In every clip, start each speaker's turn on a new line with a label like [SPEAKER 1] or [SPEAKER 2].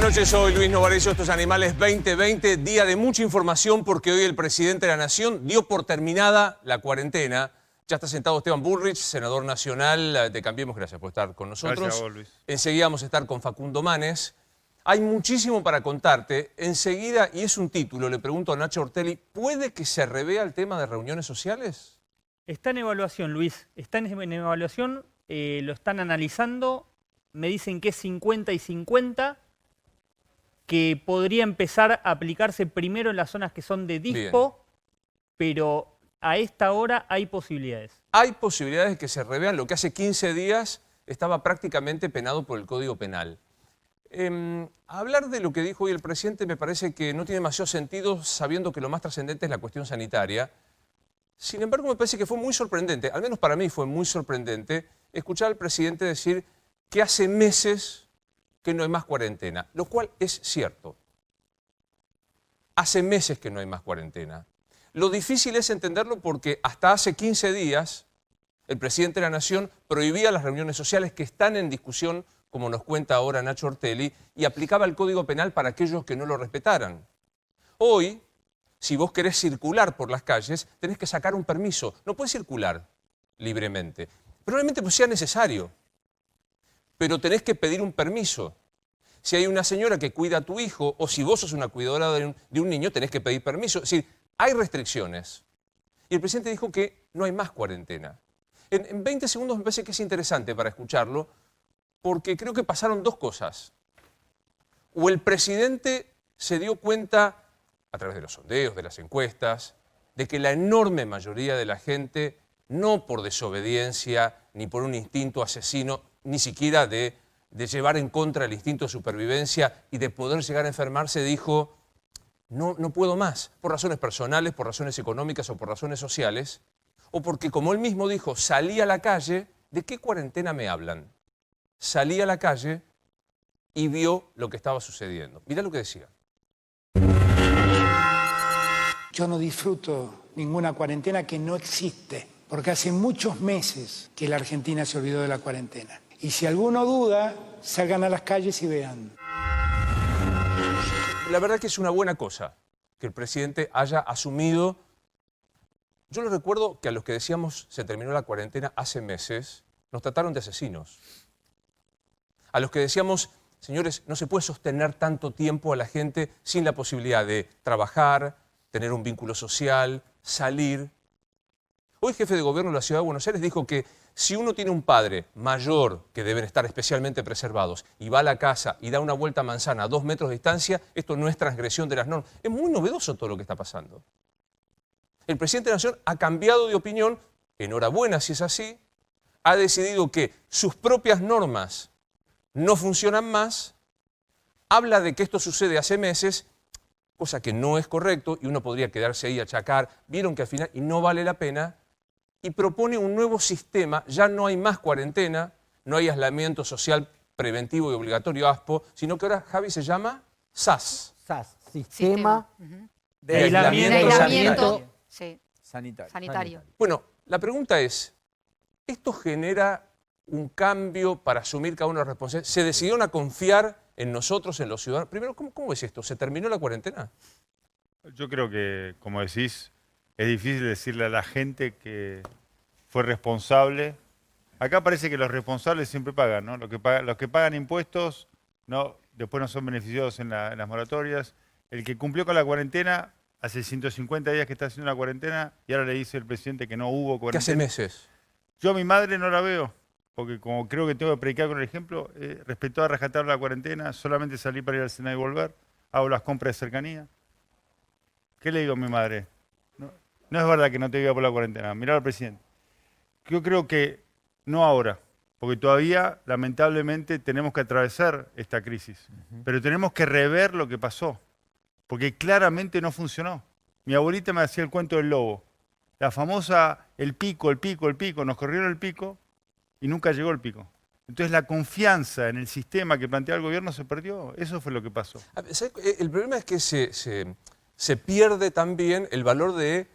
[SPEAKER 1] Buenas noches, soy Luis Novarecio, estos Animales 2020, día de mucha información porque hoy el presidente de la Nación dio por terminada la cuarentena. Ya está sentado Esteban Bullrich, senador nacional de Cambiemos, gracias por estar con nosotros.
[SPEAKER 2] Gracias a vos, Luis.
[SPEAKER 1] Enseguida vamos a estar con Facundo Manes. Hay muchísimo para contarte. Enseguida, y es un título, le pregunto a Nacho Ortelli, ¿puede que se revea el tema de reuniones sociales?
[SPEAKER 3] Está en evaluación, Luis. Está en evaluación, lo están analizando. Me dicen que es 50 y 50, que podría empezar a aplicarse primero en las zonas que son de dispo, pero a esta hora hay posibilidades.
[SPEAKER 1] Hay posibilidades de que se revean lo que hace 15 días estaba prácticamente penado por el Código Penal. Hablar de lo que dijo hoy el presidente me parece que no tiene demasiado sentido sabiendo que lo más trascendente es la cuestión sanitaria. Sin embargo, me parece que fue muy sorprendente, al menos para mí fue muy sorprendente, escuchar al presidente decir que hace meses que no hay más cuarentena, lo cual es cierto. Hace meses que no hay más cuarentena. Lo difícil es entenderlo porque hasta hace 15 días el presidente de la Nación prohibía las reuniones sociales que están en discusión, como nos cuenta ahora Nacho Ortelli, y aplicaba el Código Penal para aquellos que no lo respetaran. Hoy, si vos querés circular por las calles, tenés que sacar un permiso. No puedes circular libremente. Probablemente pues sea necesario, pero tenés que pedir un permiso. Si hay una señora que cuida a tu hijo, o si vos sos una cuidadora de un niño, tenés que pedir permiso. Es decir, hay restricciones. Y el presidente dijo que no hay más cuarentena. En 20 segundos me parece que es interesante para escucharlo, porque creo que pasaron dos cosas. O el presidente se dio cuenta, a través de los sondeos, de las encuestas, de que la enorme mayoría de la gente, no por desobediencia, ni por un instinto asesino, ni siquiera de llevar en contra el instinto de supervivencia y de poder llegar a enfermarse, dijo, no puedo más, por razones personales, por razones económicas o por razones sociales, o porque, como él mismo dijo, salí a la calle. ¿De qué cuarentena me hablan? Salí a la calle y vio lo que estaba sucediendo. Mirá lo que decía.
[SPEAKER 4] Yo no disfruto ninguna cuarentena que no existe, porque hace muchos meses que la Argentina se olvidó de la cuarentena. Y si alguno duda, salgan a las calles y vean.
[SPEAKER 1] La verdad que es una buena cosa que el presidente haya asumido. Yo lo recuerdo que a los que decíamos se terminó la cuarentena hace meses, nos trataron de asesinos. A los que decíamos, señores, no se puede sostener tanto tiempo a la gente sin la posibilidad de trabajar, tener un vínculo social, salir. Hoy el jefe de gobierno de la Ciudad de Buenos Aires dijo que si uno tiene un padre mayor, que deben estar especialmente preservados, y va a la casa y da una vuelta a manzana a 2 metros de distancia, esto no es transgresión de las normas. Es muy novedoso todo lo que está pasando. El presidente de la Nación ha cambiado de opinión, enhorabuena si es así, ha decidido que sus propias normas no funcionan más, habla de que esto sucede hace meses, cosa que no es correcto, y uno podría quedarse ahí a achacar, vieron que al final, y no vale la pena, y propone un nuevo sistema, ya no hay más cuarentena, no hay aislamiento social preventivo y obligatorio ASPO, sino que ahora, Javi, se llama SAS.
[SPEAKER 5] SAS, Sistema
[SPEAKER 3] de aislamiento
[SPEAKER 5] sanitario.
[SPEAKER 1] Bueno, la pregunta es, ¿esto genera un cambio para asumir cada uno la responsabilidad? ¿Se decidieron a confiar en nosotros, en los ciudadanos? Primero, ¿cómo es esto? ¿Se terminó la cuarentena?
[SPEAKER 2] Yo creo que, como decís, es difícil decirle a la gente que fue responsable. Acá parece que los responsables siempre pagan, ¿no? Los que pagan impuestos después no son beneficiados en las moratorias. El que cumplió con la cuarentena, hace 150 días que está haciendo una cuarentena, y ahora le dice el presidente que no hubo cuarentena.
[SPEAKER 1] ¿Qué hace meses?
[SPEAKER 2] Yo a mi madre no la veo, porque como creo que tengo que predicar con el ejemplo, respetó a rescatar la cuarentena, solamente salí para ir al Senado y volver, hago las compras de cercanía. ¿Qué le digo a mi madre? No es verdad que no te diga por la cuarentena, mirá al presidente. Yo creo que no ahora, porque todavía, lamentablemente, tenemos que atravesar esta crisis, pero tenemos que rever lo que pasó, porque claramente no funcionó. Mi abuelita me hacía el cuento del lobo, la famosa el pico, nos corrieron el pico y nunca llegó el pico. Entonces la confianza en el sistema que plantea el gobierno se perdió, eso fue lo que pasó.
[SPEAKER 1] El problema es que se pierde también el valor de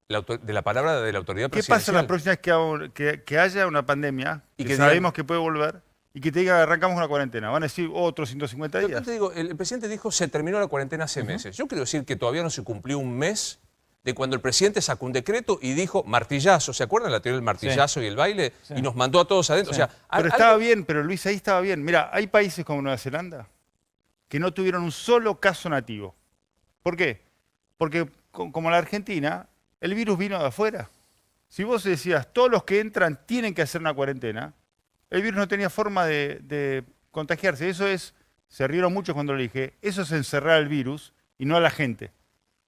[SPEAKER 1] la palabra de la autoridad presidencial.
[SPEAKER 2] ¿Qué pasa la próxima vez que haya una pandemia, y que sabemos que puede volver, y que te diga arrancamos con la cuarentena. Van a decir otros 150 días.
[SPEAKER 1] Te digo, el presidente dijo se terminó la cuarentena hace meses. Yo quiero decir que todavía no se cumplió un mes de cuando el presidente sacó un decreto y dijo martillazo. ¿Se acuerdan la teoría del martillazo y el baile? Sí. Y nos mandó a todos adentro.
[SPEAKER 2] Sí.
[SPEAKER 1] O sea,
[SPEAKER 2] pero estaba bien, pero Luis, ahí estaba bien. Mira, hay países como Nueva Zelanda que no tuvieron un solo caso nativo. ¿Por qué? Porque como la Argentina, el virus vino de afuera. Si vos decías, todos los que entran tienen que hacer una cuarentena, el virus no tenía forma de contagiarse. Eso es, se rieron mucho cuando lo dije, eso es encerrar el virus y no a la gente.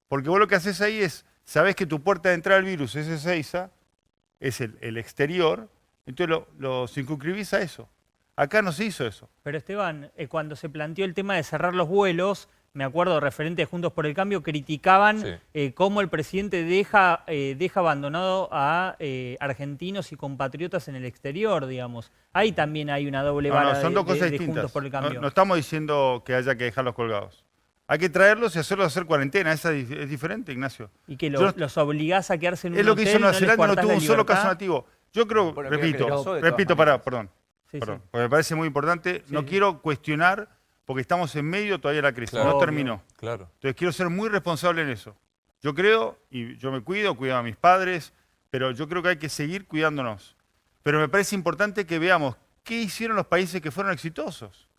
[SPEAKER 2] Porque vos lo que haces ahí es, sabés que tu puerta de entrada al virus es Ezeiza, es el exterior, entonces lo circunscribís a eso. Acá no se hizo eso.
[SPEAKER 3] Pero Esteban, cuando se planteó el tema de cerrar los vuelos, me acuerdo, referentes de Juntos por el Cambio, criticaban cómo el presidente deja abandonado a argentinos y compatriotas en el exterior, digamos. Ahí también hay una doble vara
[SPEAKER 2] son dos cosas
[SPEAKER 3] de
[SPEAKER 2] distintas.
[SPEAKER 3] Juntos por el Cambio.
[SPEAKER 2] No estamos diciendo que haya que dejarlos colgados. Hay que traerlos y hacerlos hacer cuarentena. Esa es diferente, Ignacio.
[SPEAKER 3] Y que los obligás a quedarse en un hotel.
[SPEAKER 2] Es lo que hizo Nueva Zelanda, no tuvo un solo
[SPEAKER 3] libertad.
[SPEAKER 2] caso nativo. Yo creo,
[SPEAKER 6] Bueno,
[SPEAKER 2] repito, perdón.
[SPEAKER 3] Sí,
[SPEAKER 2] porque
[SPEAKER 3] sí.
[SPEAKER 2] me parece muy importante.
[SPEAKER 3] Sí,
[SPEAKER 2] no
[SPEAKER 3] sí.
[SPEAKER 2] quiero cuestionar, porque estamos en medio todavía de la crisis.
[SPEAKER 1] Claro,
[SPEAKER 2] no terminó.
[SPEAKER 1] Claro.
[SPEAKER 2] Entonces quiero ser muy responsable en eso. Yo creo, y yo me cuido a mis padres, pero yo creo que hay que seguir cuidándonos. Pero me parece importante que veamos qué hicieron los países que fueron exitosos.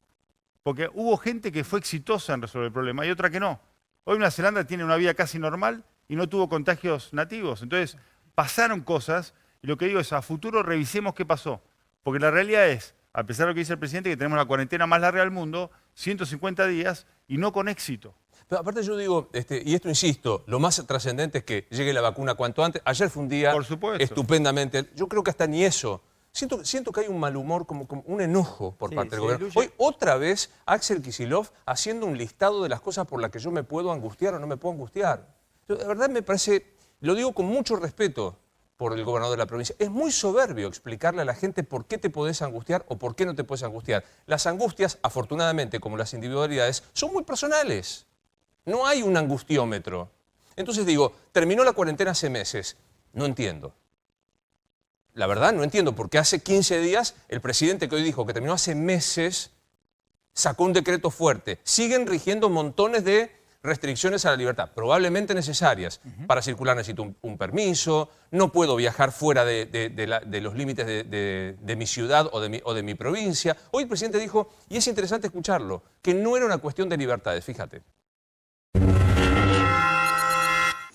[SPEAKER 2] Porque hubo gente que fue exitosa en resolver el problema y otra que no. Hoy Nueva Zelanda tiene una vida casi normal y no tuvo contagios nativos. Entonces pasaron cosas y lo que digo es a futuro revisemos qué pasó. Porque la realidad es, a pesar de lo que dice el presidente, que tenemos la cuarentena más larga del mundo, 150 días y no con éxito.
[SPEAKER 1] Pero aparte yo digo, y esto insisto, lo más trascendente es que llegue la vacuna cuanto antes. Ayer fue un día
[SPEAKER 2] Por supuesto.
[SPEAKER 1] estupendamente. Yo creo que hasta ni eso. Siento que hay un mal humor, como un enojo por parte del gobierno. Hoy otra vez Axel Kicillof haciendo un listado de las cosas por las que yo me puedo angustiar o no me puedo angustiar. Yo, de verdad me parece, lo digo con mucho respeto por el gobernador de la provincia, es muy soberbio explicarle a la gente por qué te podés angustiar o por qué no te podés angustiar. Las angustias, afortunadamente, como las individualidades, son muy personales. No hay un angustiómetro. Entonces digo, terminó la cuarentena hace meses. No entiendo. La verdad, no entiendo, porque hace 15 días el presidente que hoy dijo que terminó hace meses sacó un decreto fuerte. Siguen rigiendo montones de restricciones a la libertad, probablemente necesarias. Para circular necesito un permiso, no puedo viajar fuera de los límites de mi ciudad o de mi provincia. Hoy el presidente dijo, y es interesante escucharlo, que no era una cuestión de libertades, fíjate.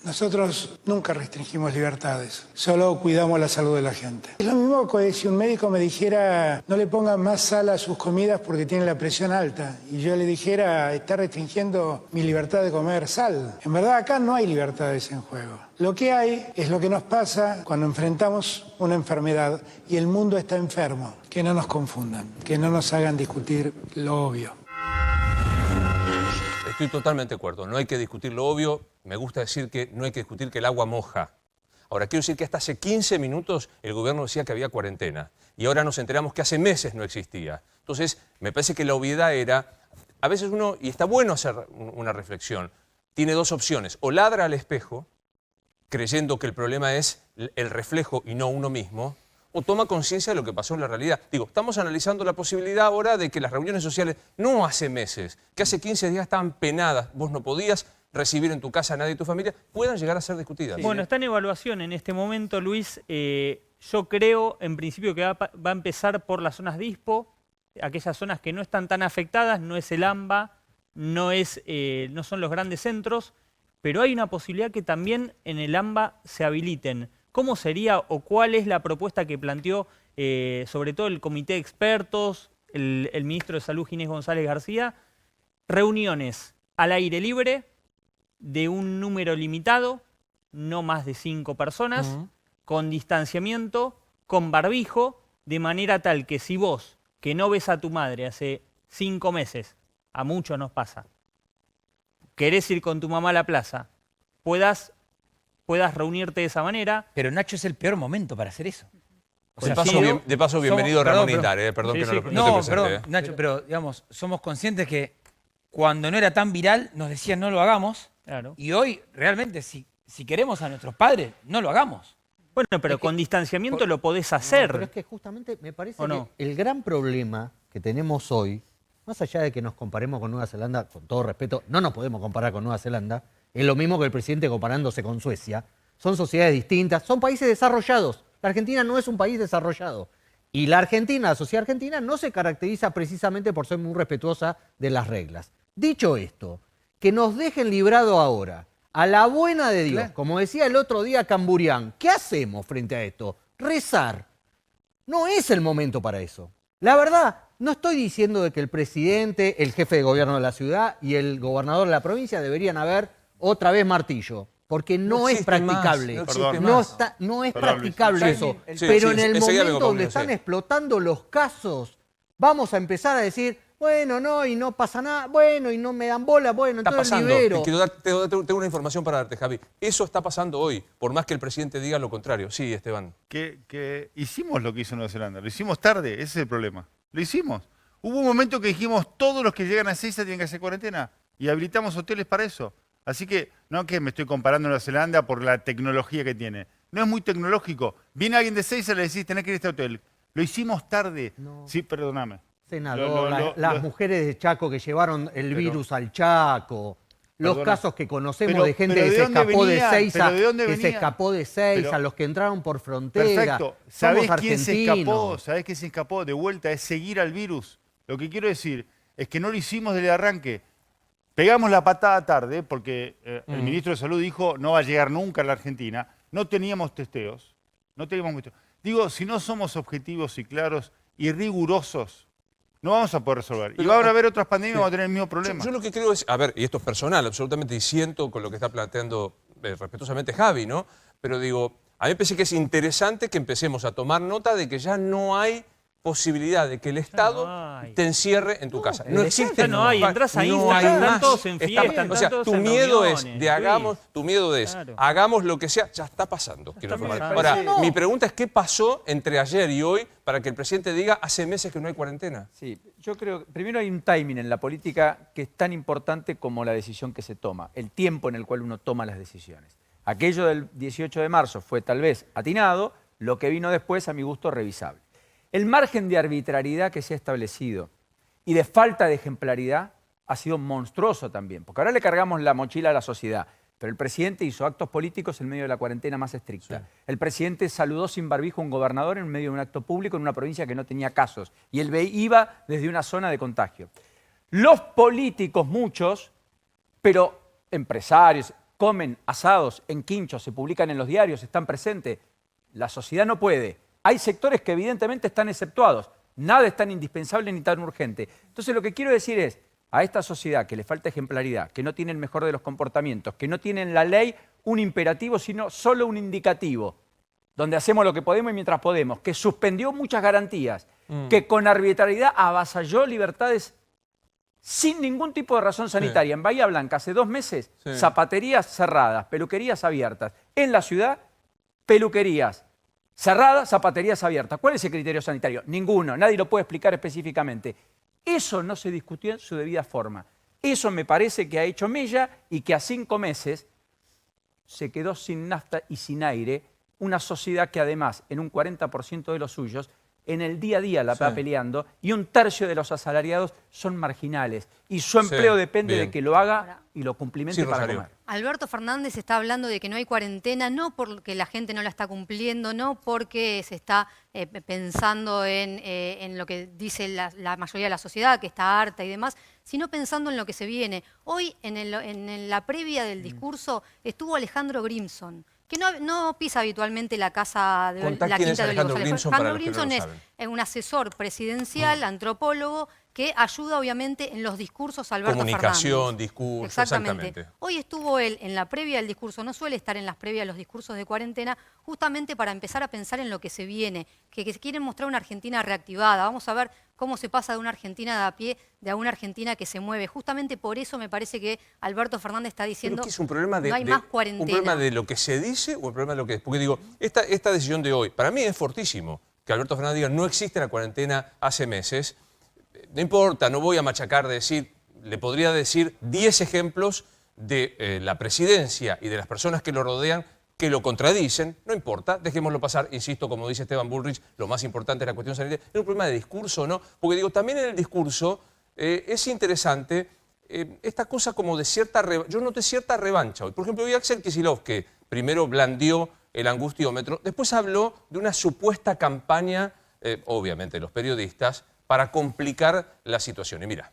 [SPEAKER 4] Nosotros nunca restringimos libertades, solo cuidamos la salud de la gente. Es lo mismo que si un médico me dijera no le pongan más sal a sus comidas porque tiene la presión alta y yo le dijera está restringiendo mi libertad de comer sal. En verdad acá no hay libertades en juego. Lo que hay es lo que nos pasa cuando enfrentamos una enfermedad y el mundo está enfermo. Que no nos confundan, que no nos hagan discutir lo obvio.
[SPEAKER 1] Estoy totalmente de acuerdo, no hay que discutir lo obvio, me gusta decir que no hay que discutir que el agua moja. Ahora, quiero decir que hasta hace 15 minutos el gobierno decía que había cuarentena y ahora nos enteramos que hace meses no existía. Entonces, me parece que la obviedad era, a veces uno, y está bueno hacer una reflexión, tiene dos opciones, o ladra al espejo, creyendo que el problema es el reflejo y no uno mismo, o toma conciencia de lo que pasó en la realidad. Digo, estamos analizando la posibilidad ahora de que las reuniones sociales, no hace meses, que hace 15 días estaban penadas, vos no podías recibir en tu casa a nadie de tu familia, puedan llegar a ser discutidas.
[SPEAKER 3] Sí. Bueno, está en evaluación en este momento, Luis. Yo creo, en principio, que va a empezar por las zonas DISPO, aquellas zonas que no están tan afectadas, no es el AMBA, no son los grandes centros, pero hay una posibilidad que también en el AMBA se habiliten. ¿Cómo sería o cuál es la propuesta que planteó sobre todo el comité de expertos, el ministro de Salud Ginés González García? Reuniones al aire libre de un número limitado, no más de 5 personas, con distanciamiento, con barbijo, de manera tal que si vos, que no ves a tu madre hace 5 meses, a muchos nos pasa, querés ir con tu mamá a la plaza, puedas reunirte de esa manera.
[SPEAKER 6] Pero Nacho, es el peor momento para hacer eso. O
[SPEAKER 1] De
[SPEAKER 6] sea,
[SPEAKER 1] paso, bienvenido Ramón Itar, perdón
[SPEAKER 3] Sí,
[SPEAKER 1] que
[SPEAKER 3] sí.
[SPEAKER 1] no te
[SPEAKER 6] no,
[SPEAKER 1] presenté.
[SPEAKER 6] perdón, Nacho, pero digamos, somos conscientes que cuando no era tan viral nos decían no lo hagamos.
[SPEAKER 3] Claro.
[SPEAKER 6] Y hoy, realmente, si queremos a nuestros padres, no lo hagamos.
[SPEAKER 3] Bueno, pero con distanciamiento lo podés hacer.
[SPEAKER 7] No, pero es que justamente me parece
[SPEAKER 3] ¿O no?
[SPEAKER 7] que el gran problema
[SPEAKER 5] que tenemos hoy, más allá de que nos comparemos con Nueva Zelanda, con todo respeto, no nos podemos comparar con Nueva Zelanda, es lo mismo que el presidente comparándose con Suecia, son sociedades distintas, son países desarrollados. La Argentina no es un país desarrollado. Y la Argentina, la sociedad argentina, no se caracteriza precisamente por ser muy respetuosa de las reglas. Dicho esto, que nos dejen librado ahora, a la buena de Dios,
[SPEAKER 6] Claro.
[SPEAKER 5] como decía el otro día Camburián, ¿qué hacemos frente a esto? Rezar. No es el momento para eso. La verdad, no estoy diciendo de que el presidente, el jefe de gobierno de la ciudad y el gobernador de la provincia deberían haber otra vez martillo, porque no es
[SPEAKER 1] existe más,
[SPEAKER 5] practicable.
[SPEAKER 1] no
[SPEAKER 2] existe
[SPEAKER 5] No,
[SPEAKER 1] más.
[SPEAKER 5] no es
[SPEAKER 2] Perdón,
[SPEAKER 5] practicable
[SPEAKER 2] Luis.
[SPEAKER 5] eso.
[SPEAKER 1] Sí,
[SPEAKER 5] Pero
[SPEAKER 1] sí,
[SPEAKER 5] en el
[SPEAKER 1] enseguida vengo
[SPEAKER 5] momento
[SPEAKER 1] con
[SPEAKER 5] donde
[SPEAKER 1] Luis,
[SPEAKER 5] están
[SPEAKER 1] sí.
[SPEAKER 5] explotando los casos, vamos a empezar a decir, bueno, no, y no pasa nada, bueno, y no me dan bola, bueno,
[SPEAKER 1] Está
[SPEAKER 5] entonces
[SPEAKER 1] pasando.
[SPEAKER 5] libero.
[SPEAKER 1] Tengo una información para darte, Javi. Eso está pasando hoy, por más que el presidente diga lo contrario. Sí, Esteban.
[SPEAKER 2] Que hicimos lo que hizo Nueva Zelanda, lo hicimos tarde, ese es el problema. Lo hicimos. Hubo un momento que dijimos, todos los que llegan a Ezeiza tienen que hacer cuarentena, y habilitamos hoteles para eso. Así que, no que me estoy comparando a Nueva Zelanda por la tecnología que tiene. No es muy tecnológico. Viene alguien de Ezeiza y le decís, tenés que ir a este hotel. Lo hicimos tarde.
[SPEAKER 5] No.
[SPEAKER 2] Sí, perdóname.
[SPEAKER 5] Senador,
[SPEAKER 2] Lo-
[SPEAKER 5] las mujeres de Chaco que llevaron el virus al Chaco, los
[SPEAKER 2] Perdona.
[SPEAKER 5] casos que conocemos
[SPEAKER 2] Pero-
[SPEAKER 5] de gente
[SPEAKER 2] pero
[SPEAKER 5] que
[SPEAKER 2] ¿de
[SPEAKER 5] se
[SPEAKER 2] dónde
[SPEAKER 5] escapó
[SPEAKER 2] venían?
[SPEAKER 5] de Ezeiza,
[SPEAKER 2] ¿Pero de dónde
[SPEAKER 5] que se
[SPEAKER 2] venían?
[SPEAKER 5] escapó de Ezeiza,
[SPEAKER 2] Pero-
[SPEAKER 5] los que entraron por frontera.
[SPEAKER 2] Perfecto. ¿Sabés
[SPEAKER 5] Somos
[SPEAKER 2] quién se escapó?
[SPEAKER 5] argentinos.
[SPEAKER 2] ¿Sabés quién se escapó? De vuelta, es seguir al virus. Lo que quiero decir es que no lo hicimos desde el arranque. Pegamos la patada tarde porque el ministro de Salud dijo no va a llegar nunca a la Argentina. No teníamos testeos. Digo, si no somos objetivos y claros y rigurosos, no vamos a poder resolver. Y
[SPEAKER 1] Pero-
[SPEAKER 2] va a haber otras pandemias
[SPEAKER 1] sí.
[SPEAKER 2] que van a tener el mismo problema.
[SPEAKER 1] Yo lo que creo es, a ver, y esto es personal, absolutamente disiento con lo que está planteando respetuosamente Javi, ¿no? Pero digo, a mí me parece que es interesante que empecemos a tomar nota de que ya no hay posibilidad de que el Estado
[SPEAKER 3] hay.
[SPEAKER 1] te encierre en tu casa. No
[SPEAKER 5] el
[SPEAKER 1] existe.
[SPEAKER 3] Ya no hay, entras a Instagram,
[SPEAKER 1] hay
[SPEAKER 3] están
[SPEAKER 1] más.
[SPEAKER 3] todos en
[SPEAKER 1] Está-
[SPEAKER 3] fiesta,
[SPEAKER 1] o
[SPEAKER 3] están
[SPEAKER 1] sea,
[SPEAKER 3] todos
[SPEAKER 1] tu
[SPEAKER 3] en
[SPEAKER 1] miedo
[SPEAKER 3] reuniones,
[SPEAKER 1] es de hagamos,
[SPEAKER 3] Luis.
[SPEAKER 1] tu miedo es
[SPEAKER 3] Claro.
[SPEAKER 1] hagamos lo que sea, ya está pasando. quiero
[SPEAKER 3] está
[SPEAKER 1] informar.
[SPEAKER 3] pasando.
[SPEAKER 1] Ahora,
[SPEAKER 5] No.
[SPEAKER 1] mi pregunta es qué pasó entre ayer y hoy para que el presidente diga hace meses que no hay cuarentena.
[SPEAKER 7] Sí, yo creo que primero hay un timing en la política que es tan importante como la decisión que se toma, el tiempo en el cual uno toma las decisiones. Aquello del 18 de marzo fue tal vez atinado, lo que vino después a mi gusto revisable. El margen de arbitrariedad que se ha establecido y de falta de ejemplaridad ha sido monstruoso también, porque ahora le cargamos la mochila a la sociedad, pero el presidente hizo actos políticos en medio de la cuarentena más estricta. El presidente saludó sin barbijo a un gobernador en medio de un acto público en una provincia que no tenía casos, y él iba desde una zona de contagio. Los políticos, muchos, pero empresarios, comen asados en quinchos, se publican en los diarios, están presentes. La sociedad no puede. Hay sectores que evidentemente están exceptuados. Nada es tan indispensable ni tan urgente. Entonces lo que quiero decir es, a esta sociedad que le falta ejemplaridad, que no tiene el mejor de los comportamientos, que no tiene en la ley un imperativo, sino solo un indicativo, donde hacemos lo que podemos y mientras podemos, que suspendió muchas garantías, que con arbitrariedad avasalló libertades sin ningún tipo de razón sanitaria. En Bahía Blanca, hace 2 meses,
[SPEAKER 1] Sí.
[SPEAKER 7] zapaterías cerradas, peluquerías abiertas. En la ciudad, peluquerías cerradas, zapaterías abiertas. ¿Cuál es el criterio sanitario? Ninguno, nadie lo puede explicar específicamente. Eso no se discutió en su debida forma. Eso me parece que ha hecho mella y que a 5 meses se quedó sin nafta y sin aire una sociedad que además, en un 40% de los suyos, en el día a día la va peleando y 1/3 de los asalariados son marginales y su empleo depende
[SPEAKER 1] bien.
[SPEAKER 7] de que lo haga y lo cumplimente
[SPEAKER 1] Sí,
[SPEAKER 7] para
[SPEAKER 1] Rosario.
[SPEAKER 7] comer.
[SPEAKER 8] Alberto Fernández está hablando de que no hay cuarentena, no porque la gente no la está cumpliendo, no porque se está pensando en lo que dice la mayoría de la sociedad, que está harta y demás, sino pensando en lo que se viene. Hoy, en la previa del discurso, estuvo Alejandro Grimson, que no pisa habitualmente la casa de
[SPEAKER 1] Contá
[SPEAKER 8] la
[SPEAKER 1] quién es
[SPEAKER 8] Quinta de
[SPEAKER 1] Alejandro
[SPEAKER 8] Olivos.
[SPEAKER 1] Grimson para
[SPEAKER 8] Alejandro
[SPEAKER 1] los que no lo
[SPEAKER 8] Grimson
[SPEAKER 1] saben.
[SPEAKER 8] es un asesor presidencial, antropólogo, que ayuda obviamente en los discursos a Alberto
[SPEAKER 1] Comunicación,
[SPEAKER 8] Fernández.
[SPEAKER 1] discurso, exactamente.
[SPEAKER 8] Hoy estuvo él en la previa del discurso, no suele estar en las previas de los discursos de cuarentena, justamente para empezar a pensar en lo que se viene, que quieren mostrar una Argentina reactivada. Vamos a ver cómo se pasa de una Argentina de a pie a una Argentina que se mueve. Justamente por eso me parece que Alberto Fernández está
[SPEAKER 1] Pero
[SPEAKER 8] diciendo
[SPEAKER 1] que es un problema de,
[SPEAKER 8] no hay más cuarentena.
[SPEAKER 1] un problema de lo que se dice o un problema de lo que es. Porque digo, esta decisión de hoy, para mí es fortísimo que Alberto Fernández diga no existe la cuarentena hace meses. No importa, no voy a machacar de decir, le podría decir 10 ejemplos de la presidencia y de las personas que lo rodean que lo contradicen, no importa, dejémoslo pasar. Insisto, como dice Esteban Bullrich, lo más importante es la cuestión sanitaria. Es un problema de discurso, ¿no? Porque digo, también en el discurso es interesante esta cosa como de cierta... Yo noté cierta revancha hoy. Por ejemplo, hoy Axel Kicillof, que primero blandió el angustiómetro, después habló de una supuesta campaña, obviamente los periodistas, para complicar la situación. Y mira.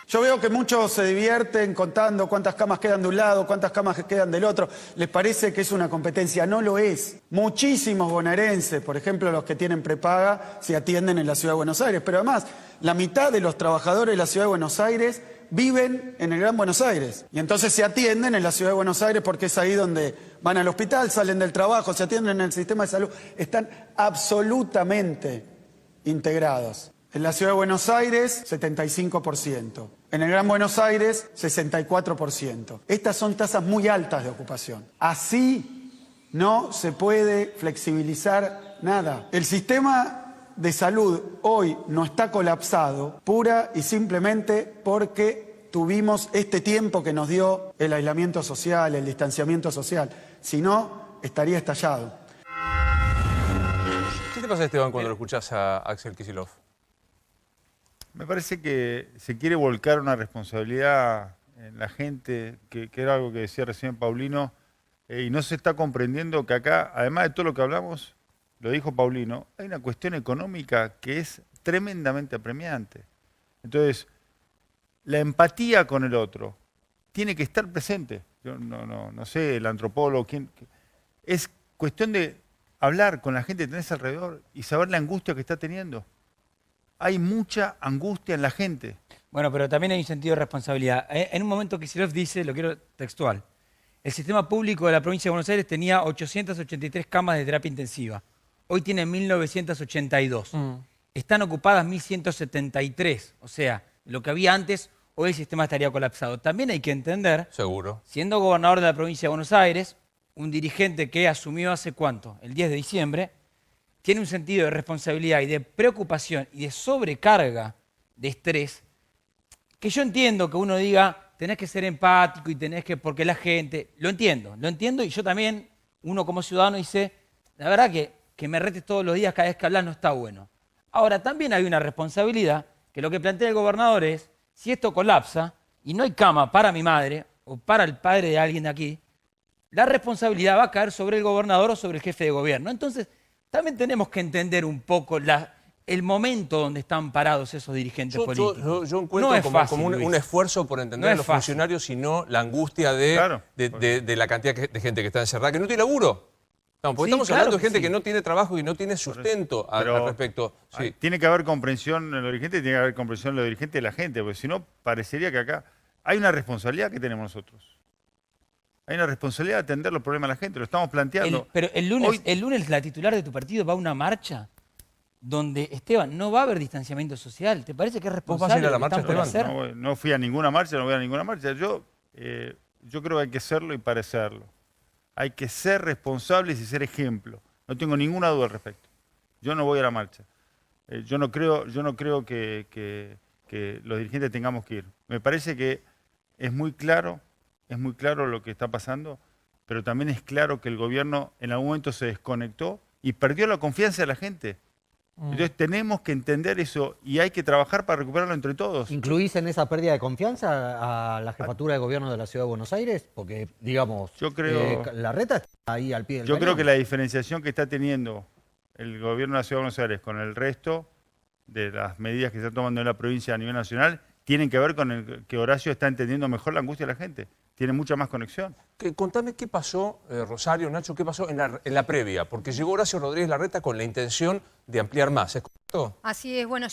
[SPEAKER 9] Yo veo que muchos se divierten contando cuántas camas quedan de un lado, cuántas camas quedan del otro. Les parece que es una competencia. No lo es. Muchísimos bonaerenses, por ejemplo, los que tienen prepaga, se atienden en la Ciudad de Buenos Aires. Pero además, la mitad de los trabajadores de la Ciudad de Buenos Aires viven en el Gran Buenos Aires. Y entonces se atienden en la Ciudad de Buenos Aires porque es ahí donde van al hospital, salen del trabajo, se atienden en el sistema de salud. Están absolutamente integrados. En la Ciudad de Buenos Aires, 75%. En el Gran Buenos Aires, 64%. Estas son tasas muy altas de ocupación. Así no se puede flexibilizar nada. El sistema de salud hoy no está colapsado pura y simplemente porque tuvimos este tiempo que nos dio el aislamiento social, el distanciamiento social. Si no, estaría estallado.
[SPEAKER 1] ¿Qué te pasa, Esteban, cuando lo escuchás a Axel Kicillof?
[SPEAKER 2] Me parece que se quiere volcar una responsabilidad en la gente, que era algo que decía recién Paulino, y no se está comprendiendo que acá, además de todo lo que hablamos, lo dijo Paulino, hay una cuestión económica que es tremendamente apremiante. Entonces, la empatía con el otro tiene que estar presente. Yo no sé, el antropólogo, quién, es cuestión de hablar con la gente que tenés alrededor y saber la angustia que está teniendo. Hay mucha angustia en la gente.
[SPEAKER 6] Bueno, pero también hay un sentido de responsabilidad. En un momento Kicillof dice, lo quiero textual, el sistema público de la provincia de Buenos Aires tenía 883 camas de terapia intensiva. Hoy tiene 1982. Están ocupadas 1173. O sea, lo que había antes, hoy el sistema estaría colapsado. También hay que entender,
[SPEAKER 1] Seguro.
[SPEAKER 6] siendo gobernador de la provincia de Buenos Aires, un dirigente que asumió hace ¿cuánto? El 10 de diciembre, tiene un sentido de responsabilidad y de preocupación y de sobrecarga de estrés, que yo entiendo que uno diga, tenés que ser empático y tenés que, porque la gente, lo entiendo y yo también, uno como ciudadano dice, la verdad que me retes todos los días cada vez que hablas no está bueno. Ahora, también hay una responsabilidad que lo que plantea el gobernador es, si esto colapsa y no hay cama para mi madre o para el padre de alguien de aquí, la responsabilidad va a caer sobre el gobernador o sobre el jefe de gobierno. Entonces, también tenemos que entender un poco el momento donde están parados esos dirigentes políticos.
[SPEAKER 1] Yo encuentro
[SPEAKER 6] no es
[SPEAKER 1] como,
[SPEAKER 6] fácil,
[SPEAKER 1] como un esfuerzo por entender
[SPEAKER 6] No
[SPEAKER 1] a
[SPEAKER 6] es
[SPEAKER 1] los
[SPEAKER 6] fácil.
[SPEAKER 1] funcionarios y no la angustia de la cantidad de gente que está encerrada, que no tiene laburo. No, porque
[SPEAKER 6] Sí,
[SPEAKER 1] estamos
[SPEAKER 6] claro
[SPEAKER 1] hablando de
[SPEAKER 6] que
[SPEAKER 1] gente
[SPEAKER 6] sí.
[SPEAKER 1] que no tiene trabajo y no tiene sustento al respecto. Sí.
[SPEAKER 2] Tiene que haber comprensión en los dirigentes, tiene que haber comprensión en los dirigentes de la gente, porque si no, parecería que acá hay una responsabilidad que tenemos nosotros. Hay una responsabilidad de atender los problemas de la gente, lo estamos planteando.
[SPEAKER 6] Pero el lunes la titular de tu partido va a una marcha donde, Esteban, no va a haber distanciamiento social. ¿Te parece que es
[SPEAKER 1] ¿Vos
[SPEAKER 6] responsable
[SPEAKER 1] vas a ir a la
[SPEAKER 6] lo que
[SPEAKER 1] marcha,
[SPEAKER 6] están por
[SPEAKER 1] Esteban?
[SPEAKER 6] hacer?
[SPEAKER 2] No fui a ninguna marcha, no voy a ninguna marcha. Yo creo que hay que serlo y parecerlo. Hay que ser responsables y ser ejemplo. No tengo ninguna duda al respecto. Yo no voy a la marcha. Yo no creo que los dirigentes tengamos que ir. Me parece que es muy claro lo que está pasando, pero también es claro que el gobierno en algún momento se desconectó y perdió la confianza de la gente. Entonces tenemos que entender eso y hay que trabajar para recuperarlo entre todos.
[SPEAKER 5] ¿Incluís en esa pérdida de confianza a la jefatura de gobierno de la Ciudad de Buenos Aires? Porque, digamos,
[SPEAKER 2] Yo creo-
[SPEAKER 5] Larreta está ahí al pie del
[SPEAKER 2] Yo
[SPEAKER 5] cañón.
[SPEAKER 2] creo que la diferenciación que está teniendo el gobierno de la Ciudad de Buenos Aires con el resto de las medidas que se están tomando en la provincia a nivel nacional tienen que ver con que Horacio está entendiendo mejor la angustia de la gente. Tiene mucha más conexión.
[SPEAKER 1] Contame qué pasó, Rosario, Nacho, qué pasó en la previa, porque llegó Horacio Rodríguez Larreta con la intención de ampliar más, ¿es correcto?
[SPEAKER 8] Así es, bueno,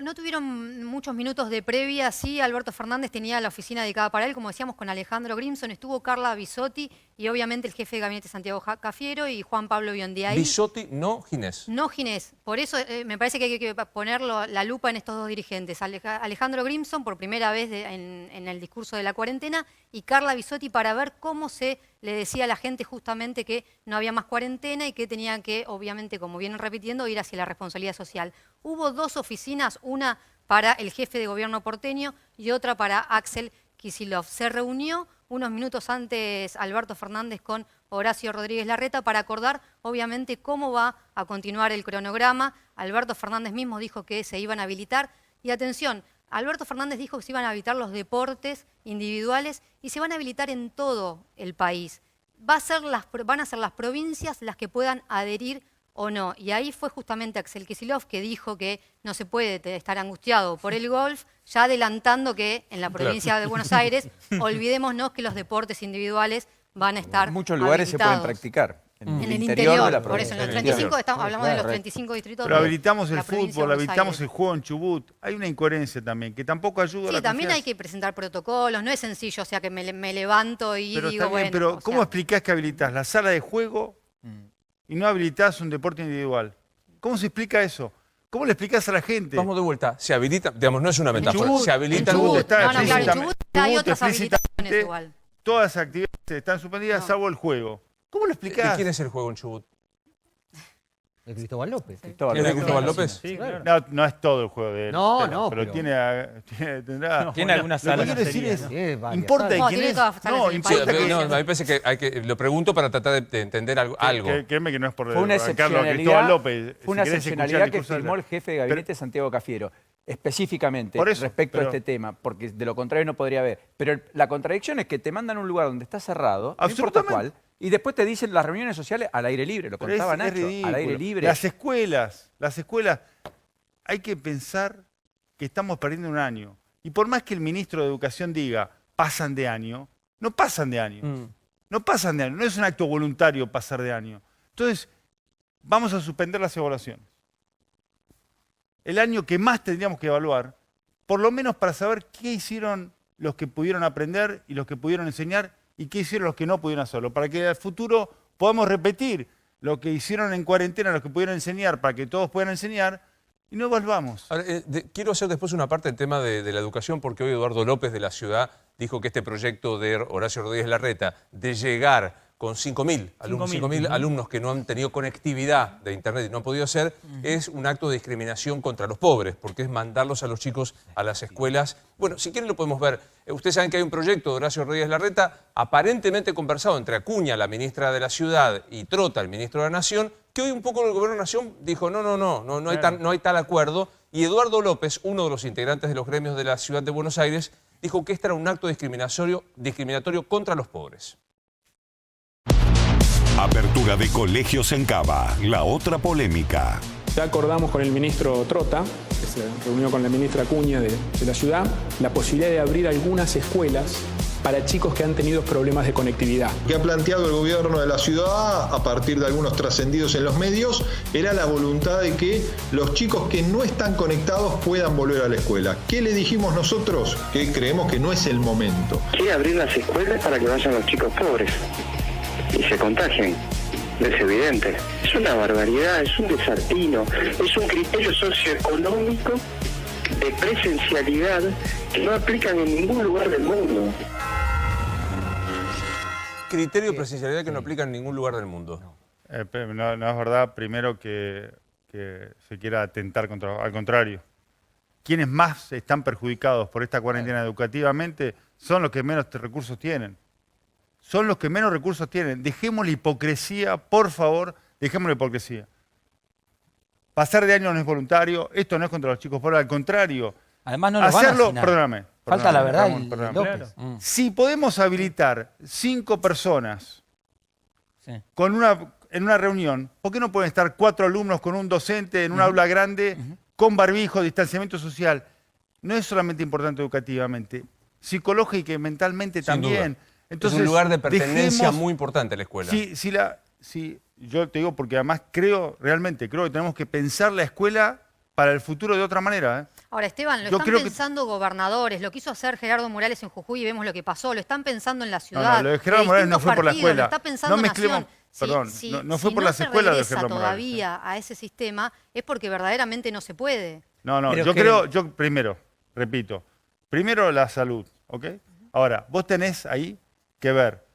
[SPEAKER 8] no tuvieron muchos minutos de previa, sí, Alberto Fernández tenía la oficina dedicada para él, como decíamos, con Alejandro Grimson, estuvo Carla Bisotti y obviamente el jefe de gabinete Santiago Cafiero y Juan Pablo Biondiay.
[SPEAKER 1] Bisotti, no Ginés.
[SPEAKER 8] No Ginés, por eso me parece que hay que poner la lupa en estos dos dirigentes. Alejandro Grimson, por primera vez en el discurso de la cuarentena, y Carla Bisotti para ver cómo se le decía a la gente justamente que no había más cuarentena y que tenían que, obviamente, como vienen repitiendo, ir hacia la responsabilidad social. Hubo dos oficinas, una para el jefe de gobierno porteño y otra para Axel Kicillof. Se reunió unos minutos antes Alberto Fernández con Horacio Rodríguez Larreta para acordar, obviamente, cómo va a continuar el cronograma. Alberto Fernández mismo dijo que se iban a habilitar. Y atención, Alberto Fernández dijo que se iban a habilitar los deportes individuales y se van a habilitar en todo el país. Van a ser las provincias las que puedan adherir o no. Y ahí fue justamente Axel Kicillof que dijo que no se puede estar angustiado por el golf, ya adelantando que en la provincia de Buenos Aires, olvidémonos que los deportes individuales van a estar
[SPEAKER 7] En muchos lugares se pueden
[SPEAKER 8] habilitados.
[SPEAKER 7] practicar.
[SPEAKER 8] En el interior,
[SPEAKER 7] de la
[SPEAKER 8] por eso,
[SPEAKER 7] provincia.
[SPEAKER 8] en los 35, hablamos de los 35 distritos
[SPEAKER 2] Pero
[SPEAKER 8] de
[SPEAKER 2] habilitamos el
[SPEAKER 8] la provincia de
[SPEAKER 2] fútbol,
[SPEAKER 8] Buenos
[SPEAKER 2] habilitamos
[SPEAKER 8] Aires.
[SPEAKER 2] el juego en Chubut. Hay una incoherencia también, que tampoco ayuda a
[SPEAKER 8] Sí,
[SPEAKER 2] la
[SPEAKER 8] también hay
[SPEAKER 2] confianza.
[SPEAKER 8] que presentar protocolos, no es sencillo, o sea, que me levanto y
[SPEAKER 2] Pero,
[SPEAKER 8] digo,
[SPEAKER 2] está bien,
[SPEAKER 8] bueno...
[SPEAKER 2] pero
[SPEAKER 8] o
[SPEAKER 2] ¿cómo
[SPEAKER 8] sea,
[SPEAKER 2] explicás que habilitás la sala de juego y no habilitás un deporte individual? ¿Cómo se explica eso? ¿Cómo le explicás a la gente?
[SPEAKER 1] Vamos de vuelta. Se habilita, digamos, no es una metáfora.
[SPEAKER 2] Chubut,
[SPEAKER 1] Se habilita
[SPEAKER 2] en Chubut está
[SPEAKER 8] no, claro, en
[SPEAKER 2] explícitamente-
[SPEAKER 8] Chubut hay
[SPEAKER 2] Chubut
[SPEAKER 8] otras habilitaciones
[SPEAKER 2] explícitamente,
[SPEAKER 8] igual.
[SPEAKER 2] Todas las actividades están suspendidas
[SPEAKER 8] No.
[SPEAKER 2] salvo el juego. ¿Cómo lo
[SPEAKER 1] ¿De
[SPEAKER 2] explicás?
[SPEAKER 1] quién es el juego en Chubut?
[SPEAKER 5] De Cristóbal López.
[SPEAKER 7] Cristóbal
[SPEAKER 1] ¿Es de
[SPEAKER 7] López.
[SPEAKER 1] Cristóbal López?
[SPEAKER 3] Sí, claro.
[SPEAKER 2] No, no es todo el juego de él.
[SPEAKER 5] No,
[SPEAKER 2] pero,
[SPEAKER 5] no,
[SPEAKER 2] pero
[SPEAKER 5] pero-
[SPEAKER 2] tendrá.
[SPEAKER 3] Tiene algunas
[SPEAKER 2] Lo que
[SPEAKER 3] salas.
[SPEAKER 2] quiero decir es,
[SPEAKER 5] Sí, varias
[SPEAKER 2] importa de
[SPEAKER 5] salas.
[SPEAKER 2] quién
[SPEAKER 8] tiene
[SPEAKER 2] es.
[SPEAKER 8] todas las salas
[SPEAKER 2] No,
[SPEAKER 8] en el
[SPEAKER 1] Sí,
[SPEAKER 2] importa
[SPEAKER 8] país.
[SPEAKER 2] que
[SPEAKER 1] no, a mí me parece que hay que lo pregunto para tratar de entender algo.
[SPEAKER 2] Créeme que no es por
[SPEAKER 7] Fue una
[SPEAKER 2] arrancarlo a Cristóbal
[SPEAKER 7] excepcionalidad,
[SPEAKER 2] López.
[SPEAKER 7] fue una
[SPEAKER 2] Si querés escuchar
[SPEAKER 7] excepcionalidad
[SPEAKER 2] el
[SPEAKER 7] que
[SPEAKER 2] discurso de-
[SPEAKER 7] firmó el jefe de gabinete Santiago Cafiero, específicamente
[SPEAKER 2] Por eso,
[SPEAKER 7] respecto
[SPEAKER 2] pero-
[SPEAKER 7] a este tema, porque de lo contrario no podría haber. Pero la contradicción es que te mandan a un lugar donde está cerrado, no importa
[SPEAKER 2] Absolutamente.
[SPEAKER 7] cuál, y después te dicen las reuniones sociales al aire libre, lo
[SPEAKER 2] Pero
[SPEAKER 7] contaba
[SPEAKER 2] es
[SPEAKER 7] Nacho,
[SPEAKER 2] ridículo.
[SPEAKER 7] al aire libre.
[SPEAKER 2] Las escuelas, hay que pensar que estamos perdiendo un año. Y por más que el ministro de Educación diga, pasan de año, no pasan de año. No pasan de año, no es un acto voluntario pasar de año. Entonces, vamos a suspender las evaluaciones. El año que más tendríamos que evaluar, por lo menos para saber qué hicieron los que pudieron aprender y los que pudieron enseñar y qué hicieron los que no pudieron hacerlo, para que al futuro podamos repetir lo que hicieron en cuarentena, los que pudieron enseñar, para que todos puedan enseñar y no volvamos.
[SPEAKER 1] Ahora, quiero hacer después una parte del tema de la educación, porque hoy Eduardo López de la Ciudad dijo que este proyecto de Horacio Rodríguez Larreta de llegar con 5.000 alumnos que no han tenido conectividad de Internet y no han podido hacer, es un acto de discriminación contra los pobres, porque es mandarlos a los chicos a las escuelas. Bueno, si quieren lo podemos ver. Ustedes saben que hay un proyecto de Horacio Rodríguez Larreta, aparentemente conversado entre Acuña, la ministra de la Ciudad, y Trota, el ministro de la Nación, que hoy un poco el gobierno de la Nación dijo, no hay tal acuerdo, y Eduardo López, uno de los integrantes de los gremios de la Ciudad de Buenos Aires, dijo que este era un acto discriminatorio contra los pobres.
[SPEAKER 10] Apertura de colegios en Cava, la otra polémica.
[SPEAKER 11] Ya acordamos con el ministro Trota, que se reunió con la ministra Acuña de la ciudad, la posibilidad de abrir algunas escuelas para chicos que han tenido problemas de conectividad.
[SPEAKER 12] Que ha planteado el gobierno de la ciudad, a partir de algunos trascendidos en los medios, era la voluntad de que los chicos que no están conectados puedan volver a la escuela. ¿Qué le dijimos nosotros? Que creemos que no es el momento.
[SPEAKER 13] Quiere abrir las escuelas para que vayan los chicos pobres y se contagien. Es evidente. Es una barbaridad, es un desatino, es un criterio socioeconómico de presencialidad que no aplican en ningún lugar del mundo.
[SPEAKER 1] Criterio de presencialidad que no aplica en ningún lugar del mundo.
[SPEAKER 2] No es verdad, primero, que se quiera atentar contra... Al contrario. Quienes más están perjudicados por esta cuarentena educativamente son los que menos recursos tienen. Son los que menos recursos tienen. Dejemos la hipocresía, por favor, dejemos la hipocresía. Pasar de año no es voluntario, esto no es contra los chicos pobres, al contrario.
[SPEAKER 6] Además no lo van a
[SPEAKER 2] hacerlo,
[SPEAKER 6] asignar.
[SPEAKER 2] perdóname.
[SPEAKER 6] Falta la verdad,
[SPEAKER 2] Ramón, perdóname.
[SPEAKER 3] López.
[SPEAKER 2] Si podemos habilitar 5 personas
[SPEAKER 6] Sí.
[SPEAKER 2] en una reunión, ¿por qué no pueden estar 4 alumnos con un docente en un aula grande, con barbijo, distanciamiento social? No es solamente importante educativamente, psicológica y mentalmente
[SPEAKER 1] Sin
[SPEAKER 2] también.
[SPEAKER 1] duda.
[SPEAKER 2] Entonces,
[SPEAKER 1] es un lugar de pertenencia
[SPEAKER 2] dejemos-
[SPEAKER 1] muy importante la escuela.
[SPEAKER 2] Yo te digo porque además realmente creo que tenemos que pensar la escuela para el futuro de otra manera. ¿eh?
[SPEAKER 8] Ahora, Esteban, lo
[SPEAKER 2] Yo
[SPEAKER 8] están
[SPEAKER 2] creo que-
[SPEAKER 8] pensando gobernadores, lo quiso hacer Gerardo Morales en Jujuy y vemos lo que pasó, lo están pensando en la ciudad.
[SPEAKER 2] No, lo de Gerardo Morales no fue por la
[SPEAKER 8] distintos
[SPEAKER 2] escuela.
[SPEAKER 8] partidos, Lo está pensando
[SPEAKER 2] No mezclemos-
[SPEAKER 8] Nación.
[SPEAKER 2] perdón, no fue por las escuelas de
[SPEAKER 8] se regresa
[SPEAKER 2] Gerardo Morales,
[SPEAKER 8] todavía a ese sistema es porque verdaderamente no se puede.
[SPEAKER 2] No,
[SPEAKER 6] Pero
[SPEAKER 2] yo primero, repito, primero la salud, ¿ok? Ahora, vos tenés ahí que ver,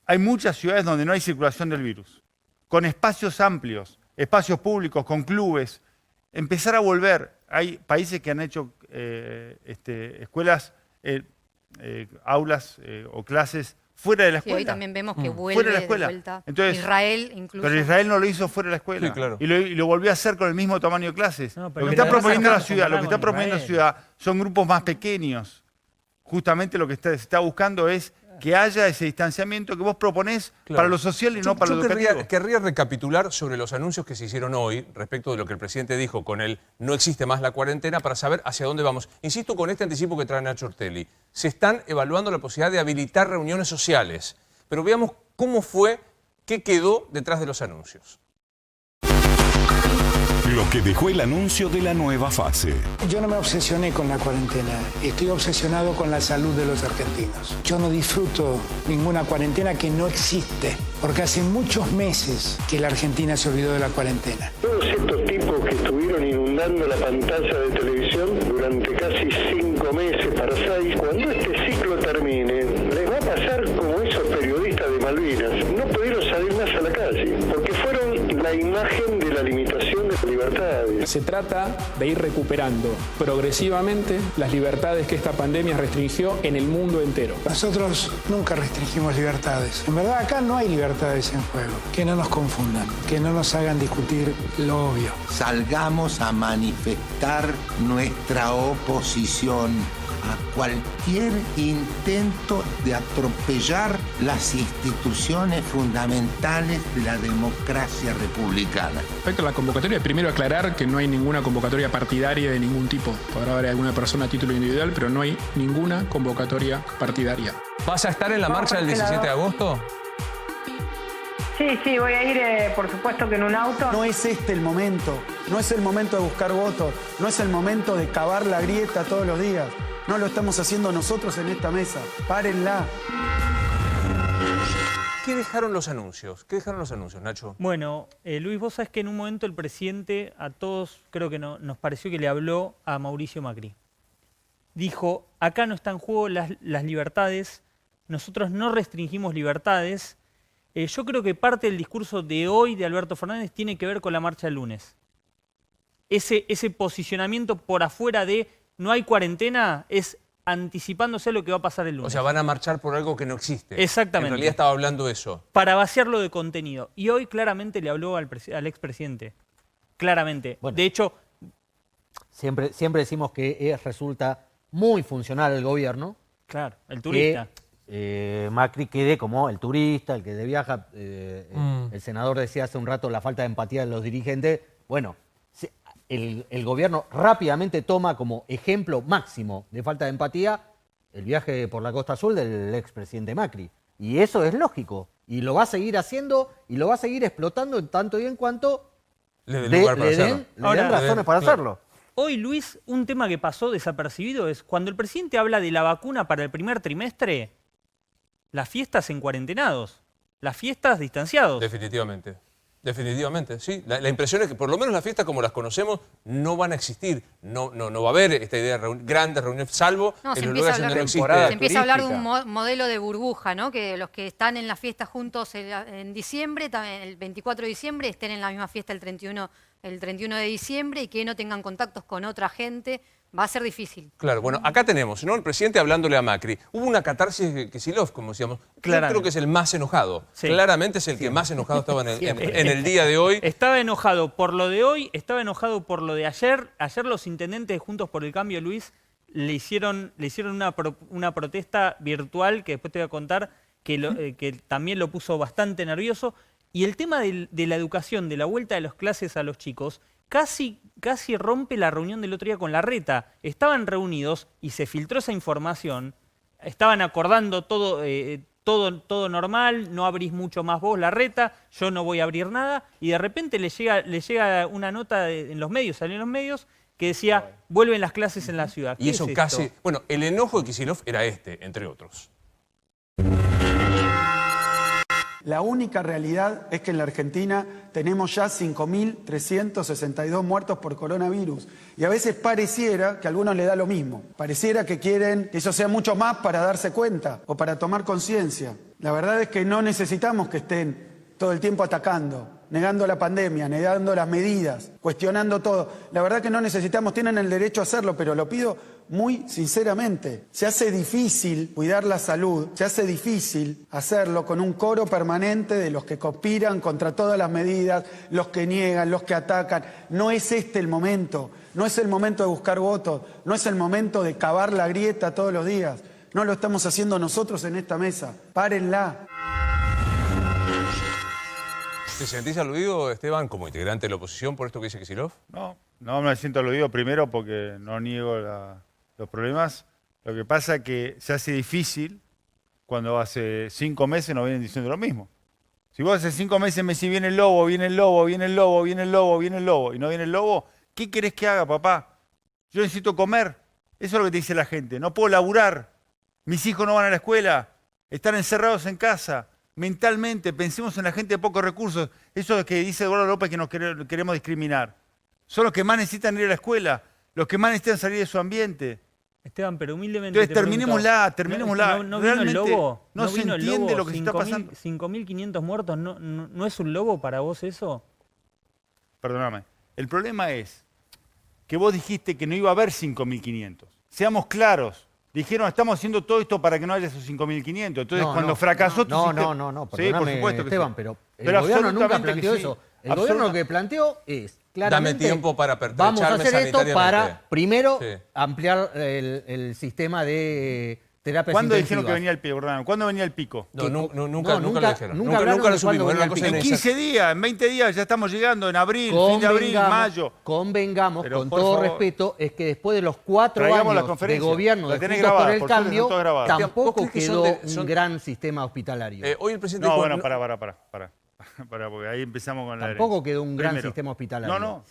[SPEAKER 2] hay muchas ciudades donde no hay circulación del virus, con espacios amplios, espacios públicos, con clubes, empezar a volver. Hay países que han hecho escuelas aulas o clases fuera de la escuela.
[SPEAKER 8] Y hoy también vemos que vuelve
[SPEAKER 2] fuera de la escuela.
[SPEAKER 8] vuelta.
[SPEAKER 2] Entonces,
[SPEAKER 8] Israel incluso.
[SPEAKER 2] Pero Israel no lo hizo fuera de la escuela.
[SPEAKER 1] Sí, claro.
[SPEAKER 2] Y lo volvió a hacer con el mismo tamaño de clases.
[SPEAKER 3] No,
[SPEAKER 2] Lo
[SPEAKER 3] pero
[SPEAKER 2] que está
[SPEAKER 3] no
[SPEAKER 2] proponiendo la
[SPEAKER 3] sacamos
[SPEAKER 2] ciudad, lo que está
[SPEAKER 3] con
[SPEAKER 2] proponiendo la
[SPEAKER 3] Israel.
[SPEAKER 2] ciudad son grupos más pequeños. Justamente lo que se está buscando es que haya ese distanciamiento que vos proponés
[SPEAKER 1] Claro.
[SPEAKER 2] para lo social y no para lo educativo.
[SPEAKER 1] Querría recapitular sobre los anuncios que se hicieron hoy respecto de lo que el presidente dijo con el no existe más la cuarentena para saber hacia dónde vamos. Insisto con este anticipo que trae Nacho Ortelli. Se están evaluando la posibilidad de habilitar reuniones sociales, pero veamos cómo fue, qué quedó detrás de los anuncios.
[SPEAKER 10] Lo que dejó el anuncio de la nueva fase.
[SPEAKER 4] Yo no me obsesioné con la cuarentena, estoy obsesionado con la salud de los argentinos. Yo no disfruto ninguna cuarentena que no existe, porque hace muchos meses que la Argentina se olvidó de la cuarentena.
[SPEAKER 13] Todos estos tipos que estuvieron inundando la pantalla de televisión durante casi 5 meses para 6, cuando este ciclo termine, les va a pasar como esos periodistas de Malvinas. No pudieron salir más a la calle, porque fueron la imagen de la limitación de libertades.
[SPEAKER 11] Se trata de ir recuperando progresivamente las libertades que esta pandemia restringió en el mundo entero.
[SPEAKER 4] Nosotros nunca restringimos libertades. En verdad acá no hay libertades en juego. Que no nos confundan, que no nos hagan discutir lo obvio.
[SPEAKER 14] Salgamos a manifestar nuestra oposición a cualquier intento de atropellar las instituciones fundamentales de la democracia republicana.
[SPEAKER 11] Respecto a la convocatoria, primero aclarar que no hay ninguna convocatoria partidaria de ningún tipo. Podrá haber alguna persona a título individual, pero no hay ninguna convocatoria partidaria.
[SPEAKER 1] ¿Vas a estar en la marcha del 17 de agosto?
[SPEAKER 15] Sí, voy a ir, por supuesto que en un auto.
[SPEAKER 9] No es este el momento, no es el momento de buscar votos, no es el momento de cavar la grieta todos los días. No lo estamos haciendo nosotros en esta mesa. Párenla.
[SPEAKER 1] ¿Qué dejaron los anuncios? ¿Qué dejaron los anuncios, Nacho?
[SPEAKER 3] Bueno, Luis, vos sabés que en un momento el presidente a todos, creo que nos pareció que le habló a Mauricio Macri. Dijo, acá no está en juego las libertades, nosotros no restringimos libertades. Yo creo que parte del discurso de hoy de Alberto Fernández tiene que ver con la marcha del lunes. Ese posicionamiento por afuera de no hay cuarentena es anticipándose a lo que va a pasar el lunes.
[SPEAKER 1] O sea, van a marchar por algo que no existe.
[SPEAKER 3] Exactamente.
[SPEAKER 1] En realidad estaba hablando de eso.
[SPEAKER 3] Para vaciarlo de contenido. Y hoy claramente le habló al expresidente. Claramente.
[SPEAKER 5] Bueno,
[SPEAKER 3] de hecho...
[SPEAKER 5] Siempre decimos que resulta muy funcional el gobierno.
[SPEAKER 3] Claro, el turista.
[SPEAKER 5] Que Macri quede como el turista, el que de viaja. El senador decía hace un rato la falta de empatía de los dirigentes. Bueno, el gobierno rápidamente toma como ejemplo máximo de falta de empatía el viaje por la Costa Azul del expresidente Macri. Y eso es lógico. Y lo va a seguir haciendo y lo va a seguir explotando en tanto y en cuanto
[SPEAKER 1] le den
[SPEAKER 5] razones para hacerlo.
[SPEAKER 3] Hoy, Luis, un tema que pasó desapercibido es cuando el presidente habla de la vacuna para el primer trimestre, las fiestas en cuarentenados, las fiestas distanciados.
[SPEAKER 1] Definitivamente. Definitivamente, sí. La impresión es que por lo menos las fiestas como las conocemos no van a existir. No va a haber esta idea de grandes reuniones, salvo en los lugares donde no existe.
[SPEAKER 8] Se empieza a hablar de un modelo de burbuja, ¿no? Que los que están en la fiesta juntos en diciembre, el 24 de diciembre, estén en la misma fiesta el 31 de diciembre y que no tengan contactos con otra gente. Va a ser difícil.
[SPEAKER 1] Claro, bueno, acá tenemos, ¿no? El presidente hablándole a Macri. Hubo una catarsis de Kicillof, como decíamos. Yo creo que es el más enojado. Sí. Claramente es el que más enojado estaba en el día de hoy.
[SPEAKER 3] Estaba enojado por lo de hoy, estaba enojado por lo de ayer. Ayer los intendentes de Juntos por el Cambio, Luis, le hicieron una protesta virtual que después te voy a contar que también lo puso bastante nervioso. Y el tema de la educación, de la vuelta de las clases a los chicos, casi rompe la reunión del otro día con Larreta. Estaban reunidos y se filtró esa información. Estaban acordando todo normal, no abrís mucho más vos, Larreta, yo no voy a abrir nada. Y de repente le llega una nota en los medios, salió en los medios, que decía, vuelven las clases en la ciudad.
[SPEAKER 1] Y eso casi... Bueno, el enojo de Kicillof era entre otros.
[SPEAKER 9] La única realidad es que en la Argentina tenemos ya 5.362 muertos por coronavirus. Y a veces pareciera que a algunos les da lo mismo. Pareciera que quieren que eso sea mucho más para darse cuenta o para tomar conciencia. La verdad es que no necesitamos que estén todo el tiempo atacando. negando la pandemia, negando las medidas, cuestionando todo. La verdad que no necesitamos, tienen el derecho a hacerlo, pero lo pido muy sinceramente. Se hace difícil cuidar la salud, se hace difícil hacerlo con un coro permanente de los que conspiran contra todas las medidas, los que niegan, los que atacan. No es este el momento, no es el momento de buscar votos, no es el momento de cavar la grieta todos los días. No lo estamos haciendo nosotros en esta mesa. Párenla.
[SPEAKER 1] ¿Te sentís aludido, Esteban, como integrante de la oposición por esto que dice Kicillof?
[SPEAKER 2] No me siento aludido primero porque no niego los problemas. Lo que pasa es que se hace difícil cuando hace 5 meses nos vienen diciendo lo mismo. Si vos hace 5 meses me decís viene el lobo, viene el lobo, viene el lobo, viene el lobo, viene el lobo y no viene el lobo, ¿qué querés que haga, papá? Yo necesito comer. Eso es lo que te dice la gente. No puedo laburar. Mis hijos no van a la escuela. Están encerrados en casa. Mentalmente, pensemos en la gente de pocos recursos. Eso es que dice Eduardo López que nos queremos discriminar. Son los que más necesitan ir a la escuela, los que más necesitan salir de su ambiente.
[SPEAKER 3] Esteban, pero humildemente.
[SPEAKER 2] Entonces terminémosla.
[SPEAKER 3] ¿No vino
[SPEAKER 2] Realmente
[SPEAKER 3] el lobo?
[SPEAKER 2] no se
[SPEAKER 3] vino el
[SPEAKER 2] entiende
[SPEAKER 3] lobo?
[SPEAKER 2] lo que se está pasando.
[SPEAKER 3] 5.500 muertos, ¿no es un lobo para vos eso?
[SPEAKER 2] Perdóname. El problema es que vos dijiste que no iba a haber 5.500. Seamos claros. Dijeron, estamos haciendo todo esto para que no haya esos 5.500. Entonces, cuando fracasó tu sistema...
[SPEAKER 5] No,
[SPEAKER 2] sí, por supuesto que
[SPEAKER 5] Esteban,
[SPEAKER 2] sí.
[SPEAKER 5] pero el gobierno nunca planteó eso. El gobierno lo que planteó es, claramente,
[SPEAKER 1] dame tiempo para
[SPEAKER 5] vamos a hacer esto para, primero,
[SPEAKER 1] Sí.
[SPEAKER 5] ampliar el sistema de terapias
[SPEAKER 2] ¿Cuándo
[SPEAKER 5] intensivas.
[SPEAKER 2] dijeron que venía el pico? ¿Cuándo venía el pico?
[SPEAKER 1] Nunca lo dijeron.
[SPEAKER 5] Nunca
[SPEAKER 1] Nunca lo
[SPEAKER 5] de cuándo
[SPEAKER 1] supimos. Era
[SPEAKER 5] venía
[SPEAKER 1] una
[SPEAKER 5] el
[SPEAKER 1] cosa
[SPEAKER 5] pico.
[SPEAKER 2] En 15 días, en 20 días ya estamos llegando, en abril, fin de abril, mayo.
[SPEAKER 5] Convengamos,
[SPEAKER 2] Pero,
[SPEAKER 5] con
[SPEAKER 2] por
[SPEAKER 5] todo
[SPEAKER 2] favor,
[SPEAKER 5] respeto, es que después de los 4
[SPEAKER 2] traigamos la
[SPEAKER 5] años de
[SPEAKER 2] conferencia.
[SPEAKER 5] gobierno
[SPEAKER 2] La
[SPEAKER 5] de
[SPEAKER 2] tenés
[SPEAKER 5] Juntos por
[SPEAKER 2] grabada,
[SPEAKER 5] el
[SPEAKER 2] por suerte,
[SPEAKER 5] Cambio,
[SPEAKER 2] son todas grabadas.
[SPEAKER 1] ¿Vos
[SPEAKER 5] tampoco
[SPEAKER 1] crees que
[SPEAKER 5] quedó
[SPEAKER 1] son
[SPEAKER 5] un gran sistema hospitalario.
[SPEAKER 1] Hoy el presidente
[SPEAKER 2] No,
[SPEAKER 1] dijo,
[SPEAKER 2] bueno, para, porque ahí empezamos con la
[SPEAKER 5] Tampoco
[SPEAKER 2] herencia.
[SPEAKER 5] quedó un gran
[SPEAKER 2] Primero,
[SPEAKER 5] sistema hospitalario.
[SPEAKER 2] No,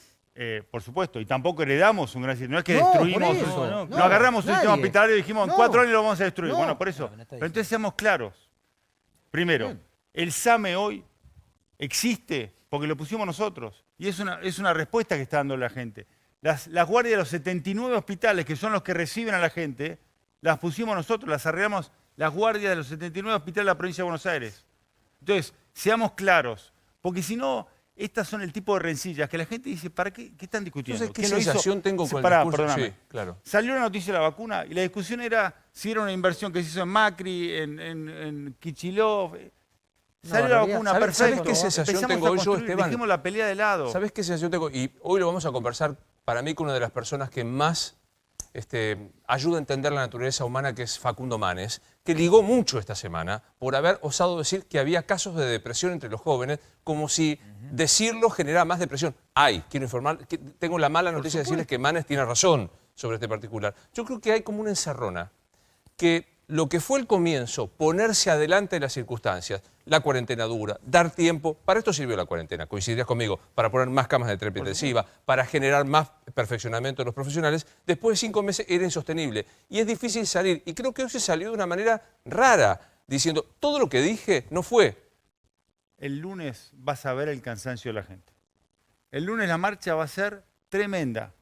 [SPEAKER 2] por supuesto, y tampoco heredamos un gran sistema. No es que
[SPEAKER 5] No,
[SPEAKER 2] destruimos,
[SPEAKER 5] por eso.
[SPEAKER 2] no agarramos un
[SPEAKER 5] Nadie.
[SPEAKER 2] sistema hospitalario y dijimos, en
[SPEAKER 5] No.
[SPEAKER 2] 4 años lo vamos a destruir.
[SPEAKER 5] No.
[SPEAKER 2] Bueno, por eso. Pero entonces seamos claros. Primero, el SAME hoy existe porque lo pusimos nosotros. Y es una respuesta que está dando la gente. Las guardias de los 79 hospitales, que son los que reciben a la gente, las pusimos nosotros, las arreglamos las guardias de los 79 hospitales de la provincia de Buenos Aires. Entonces, seamos claros, porque si no, estas son el tipo de rencillas que la gente dice, ¿para qué están discutiendo?
[SPEAKER 1] Entonces, ¿qué
[SPEAKER 2] ¿Quién lo hizo?
[SPEAKER 1] sensación tengo con el
[SPEAKER 2] Pará,
[SPEAKER 1] discurso?
[SPEAKER 2] perdóname.
[SPEAKER 1] Sí, claro.
[SPEAKER 2] Salió la noticia de la vacuna y la discusión era si era una inversión que se hizo en Macri, en Kicillof. Salió la vacuna,
[SPEAKER 1] ¿Sabes
[SPEAKER 2] perfecto.
[SPEAKER 1] qué sensación
[SPEAKER 2] Empezamos
[SPEAKER 1] tengo
[SPEAKER 2] a
[SPEAKER 1] hoy yo,
[SPEAKER 2] construir,
[SPEAKER 1] Esteban?
[SPEAKER 2] dejemos la pelea de lado.
[SPEAKER 1] ¿Sabes qué sensación tengo? Y hoy lo vamos a conversar, para mí, con una de las personas que más ayuda a entender la naturaleza humana, que es Facundo Manes, que ligó mucho esta semana por haber osado decir que había casos de depresión entre los jóvenes, como si decirlo genera más depresión. Quiero informar, que tengo la mala noticia de decirles que Manes tiene razón sobre este particular. Yo creo que hay como una encerrona, que lo que fue el comienzo, ponerse adelante de las circunstancias, la cuarentena dura, dar tiempo, para esto sirvió la cuarentena, coincidirías conmigo, para poner más camas de terapia intensiva, para generar más perfeccionamiento de los profesionales. Después de 5 meses era insostenible y es difícil salir. Y creo que hoy se salió de una manera rara, diciendo, todo lo que dije no fue.
[SPEAKER 2] El lunes vas a ver el cansancio de la gente. El lunes la marcha va a ser tremenda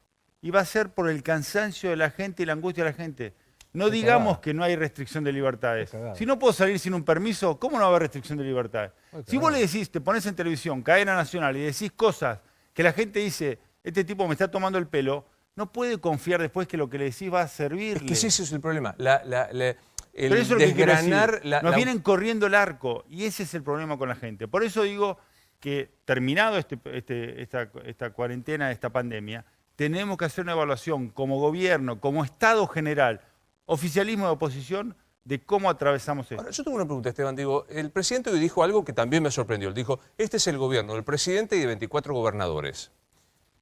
[SPEAKER 2] y va a ser por el cansancio de la gente y la angustia de la gente. No digamos que no hay restricción de libertades. Si no puedo salir sin un permiso, ¿cómo no va a haber restricción de libertades? Si vos le decís, te pones en televisión, cadena nacional, y decís cosas que la gente dice, este tipo me está tomando el pelo, no puede confiar después que lo que le decís va a servirle.
[SPEAKER 1] Es que ese es el problema.
[SPEAKER 2] Pero eso es lo que quiero decir. Nos vienen corriendo el arco y ese es el problema con la gente. Por eso digo que terminado esta cuarentena, esta pandemia, tenemos que hacer una evaluación como gobierno, como Estado general, oficialismo de oposición, de cómo atravesamos esto.
[SPEAKER 1] Ahora, yo tengo una pregunta, Esteban. Digo, el presidente hoy dijo algo que también me sorprendió. Él dijo, este es el gobierno del presidente y de 24 gobernadores.